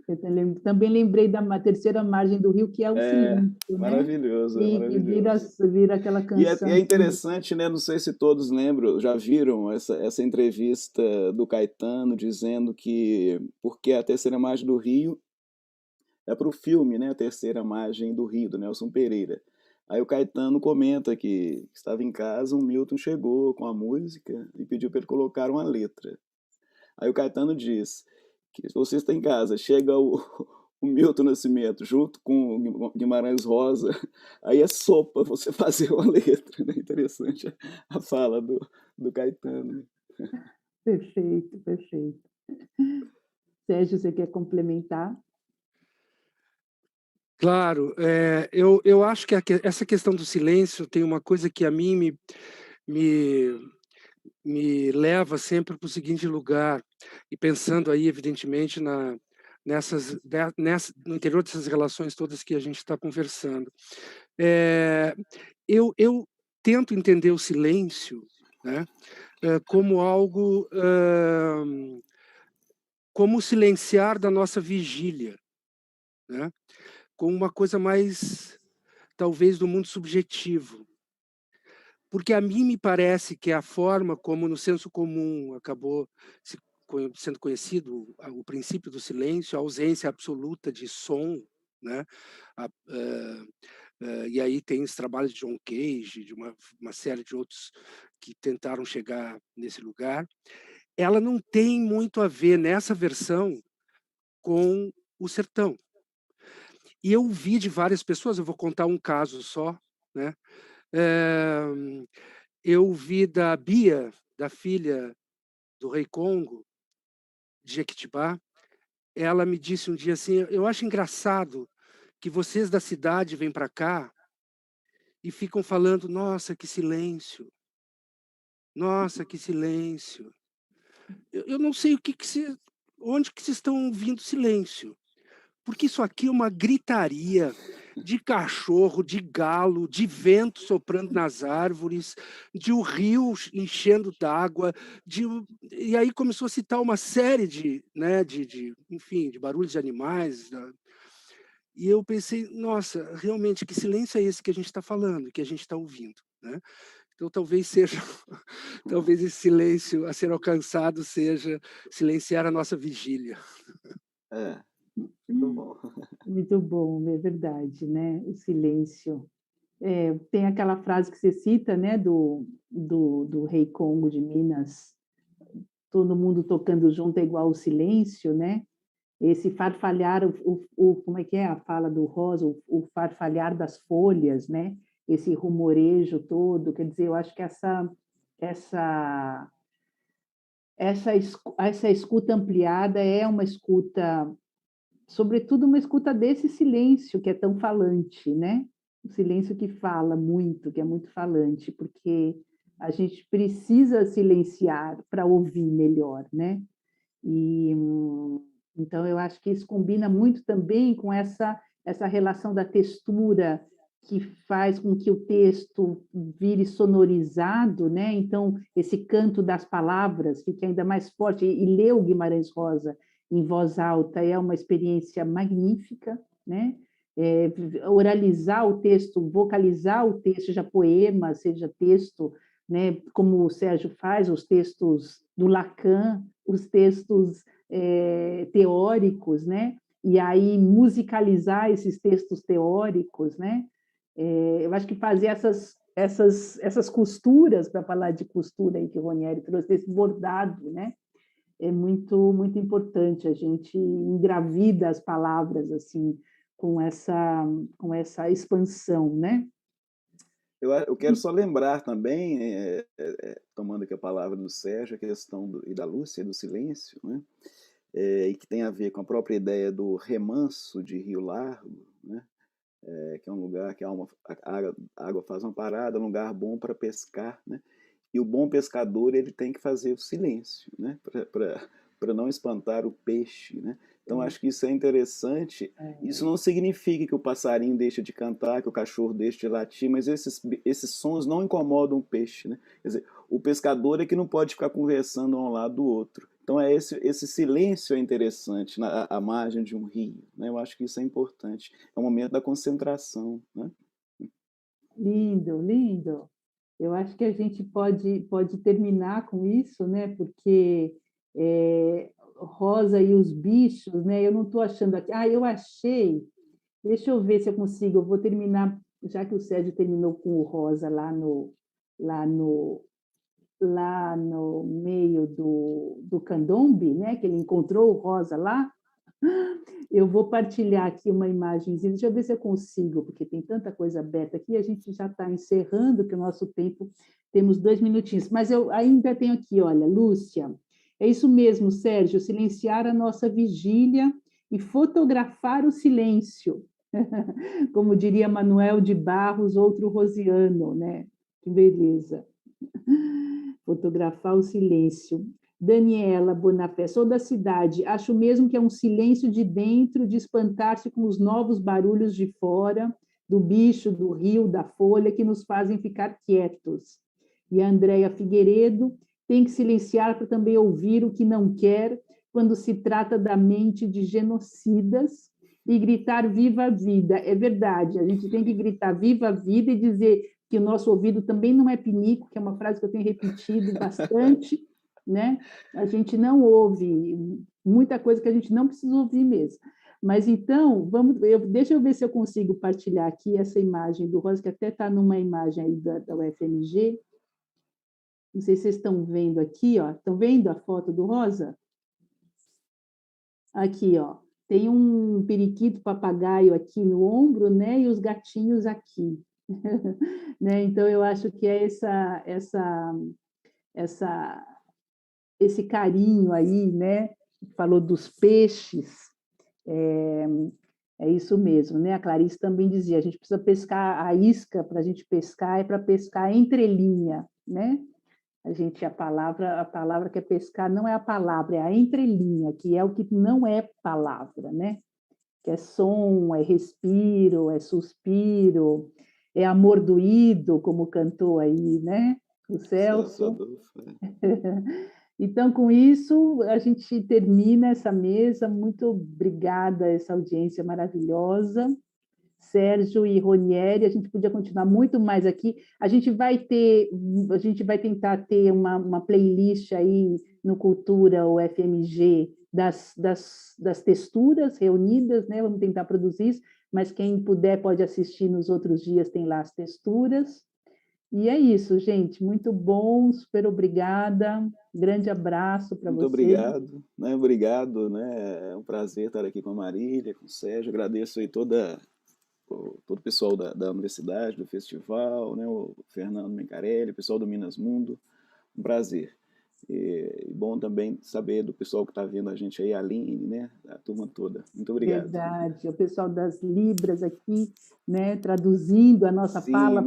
Eu também lembrei da Terceira Margem do Rio, que é o É silêncio, né? maravilhoso, é E que maravilhoso. vira aquela E é canção. interessante, né? Não sei se todos lembram, já viram essa entrevista do Caetano dizendo que porque a Terceira Margem do Rio é para o filme, né? A Terceira Margem do Rio, do Nelson Pereira. Aí o Caetano comenta que estava em casa, o Milton chegou com a música e pediu para ele colocar uma letra. Aí o Caetano diz que se você está em casa, chega o Milton Nascimento junto com o Guimarães Rosa, aí é sopa você fazer uma letra, né? Interessante a fala do Caetano. Perfeito, perfeito. Sérgio, você quer complementar? Claro, eu acho que essa questão do silêncio tem uma coisa que a mim me leva sempre para o seguinte lugar, e pensando aí, evidentemente, no interior dessas relações todas que a gente está conversando. Eu tento entender o silêncio, né, como algo, como o silenciar da nossa vigília, né, como uma coisa mais, talvez, do mundo subjetivo. Porque a mim me parece que a forma como no senso comum acabou sendo conhecido o princípio do silêncio, a ausência absoluta de som, né? E aí tem os trabalhos de John Cage, de uma série de outros que tentaram chegar nesse lugar. Ela não tem muito a ver nessa versão com o sertão. E eu vi de várias pessoas, eu vou contar um caso só, né? Eu vi da Bia, da filha do rei Congo, de Jequitibá. Ela me disse um dia assim: eu acho engraçado que vocês da cidade vêm para cá e ficam falando, nossa, que silêncio, nossa, que silêncio. Eu não sei onde que vocês estão ouvindo silêncio, porque isso aqui é uma gritaria de cachorro, de galo, de vento soprando nas árvores, de o rio enchendo d'água, e aí começou a citar uma série enfim, de barulhos de animais. E eu pensei, nossa, realmente, que silêncio é esse que a gente está falando, que a gente está ouvindo, né? Então talvez seja, talvez esse silêncio a ser alcançado seja silenciar a nossa vigília. Muito bom. Muito bom, é verdade, né? O silêncio. Tem aquela frase que você cita, né, do rei Congo de Minas, todo mundo tocando junto é igual o silêncio, né? Esse farfalhar, como é que é a fala do Rosa, o farfalhar das folhas, né? Esse rumorejo todo, quer dizer, eu acho que essa essa escuta ampliada é uma escuta, sobretudo uma escuta desse silêncio que é tão falante, né? O silêncio que fala muito, que é muito falante, porque a gente precisa silenciar para ouvir melhor, né? E então eu acho que isso combina muito também com essa relação da textura que faz com que o texto vire sonorizado, né? Então, esse canto das palavras fica ainda mais forte. E ler o Guimarães Rosa em voz alta é uma experiência magnífica, né? Oralizar o texto, vocalizar o texto, seja poema, seja texto, né? Como o Sérgio faz, os textos do Lacan, os textos teóricos, né? E aí musicalizar esses textos teóricos, né? Eu acho que fazer essas costuras, para falar de costura aí que o Ronieri trouxe, esse bordado, né? É muito importante. A gente engravida as palavras assim com essa expansão, né? Eu quero só lembrar também, tomando aqui a palavra do Sérgio, a questão e da Lúcia, do silêncio, né? E que tem a ver com a própria ideia do remanso de Rio Largo, né? Que é um lugar que a água faz uma parada, um lugar bom para pescar, né? E o bom pescador ele tem que fazer o silêncio, né? Para não espantar o peixe, né? Então acho que isso é interessante. Isso não significa que o passarinho deixa de cantar, que o cachorro deixa de latir, mas esses sons não incomodam o peixe, né? Quer dizer, o pescador é que não pode ficar conversando um ao lado do outro. Então esse silêncio é interessante à margem de um rio, né? Eu acho que isso é importante. É um momento da concentração, né? Lindo, lindo. Eu acho que a gente pode terminar com isso, né? Porque Rosa e os bichos, né? Eu não estou achando aqui. Eu achei. Deixa eu ver se eu consigo. Eu vou terminar, já que o Sérgio terminou com o Rosa lá no, lá no meio do candombe, né? Que ele encontrou o Rosa lá. Eu vou partilhar aqui uma imagenzinha, deixa eu ver se eu consigo, porque tem tanta coisa aberta aqui, a gente já está encerrando, que o nosso tempo, temos 2 minutinhos, mas eu ainda tenho aqui, olha, Lúcia, é isso mesmo, Sérgio, silenciar a nossa vigília e fotografar o silêncio, como diria Manuel de Barros, outro rosiano, né? Que beleza. Fotografar o silêncio. Daniela Bonafé, sou da cidade, acho mesmo que é um silêncio de dentro, de espantar-se com os novos barulhos de fora, do bicho, do rio, da folha, que nos fazem ficar quietos. E a Andréia Figueiredo, tem que silenciar para também ouvir o que não quer, quando se trata da mente de genocidas, e gritar viva a vida. É verdade, a gente tem que gritar viva a vida e dizer que o nosso ouvido também não é pinico, que é uma frase que eu tenho repetido bastante, né? A gente não ouve muita coisa que a gente não precisa ouvir mesmo. Mas então, deixa eu ver se eu consigo partilhar aqui essa imagem do Rosa, que até está numa imagem aí da UFMG. Não sei se vocês estão vendo aqui, ó. Estão vendo a foto do Rosa? Aqui, ó. Tem um periquito papagaio aqui no ombro, né? E os gatinhos aqui. Né? Então, eu acho que é esse carinho aí, né? Falou dos peixes, é isso mesmo, né? A Clarice também dizia, a gente precisa pescar a isca, para a gente pescar, é para pescar entre linha, né? A palavra que é pescar não é a palavra, é a entrelinha, que é o que não é palavra, né? Que é som, é respiro, é suspiro, é amor doído, como cantou aí, né? O Celso. Então, com isso, a gente termina essa mesa. Muito obrigada a essa audiência maravilhosa. Sérgio e Ronieri, a gente podia continuar muito mais aqui. A gente vai tentar ter uma playlist aí no Cultura UFMG das texturas reunidas, né? Vamos tentar produzir isso, mas quem puder pode assistir nos outros dias, tem lá as texturas. E é isso, gente. Muito bom, super obrigada. Grande abraço para Muito vocês. obrigado, né? Obrigado, né? É um prazer estar aqui com a Marília, com o Sérgio. Agradeço aí todo o pessoal da universidade, do festival, né? O Fernando Mencarelli, o pessoal do Minas Mundo. Um prazer. E bom também saber do pessoal que está vendo a gente aí, a Aline, né? A turma toda. Muito obrigado. Verdade. O pessoal das Libras aqui, né? Traduzindo a nossa fala,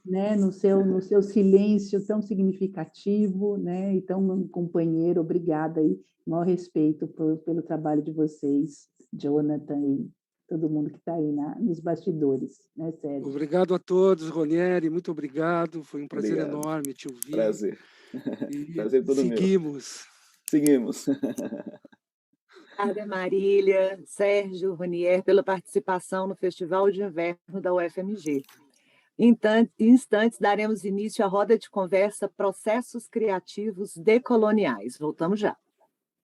né? No seu silêncio tão significativo, né? Então, meu companheiro, obrigada aí. Maior respeito pelo trabalho de vocês, Jonathan e todo mundo que está aí nos bastidores, né, Sérgio? Obrigado a todos, Ronieri, muito obrigado. Foi um prazer Obrigado. enorme te ouvir. Prazer. E Prazer todo meu. seguimos. Seguimos. Obrigada, Marília, Sérgio, Ronier, pela participação no Festival de Inverno da UFMG. Em instantes, daremos início à roda de conversa Processos Criativos Decoloniais. Voltamos já.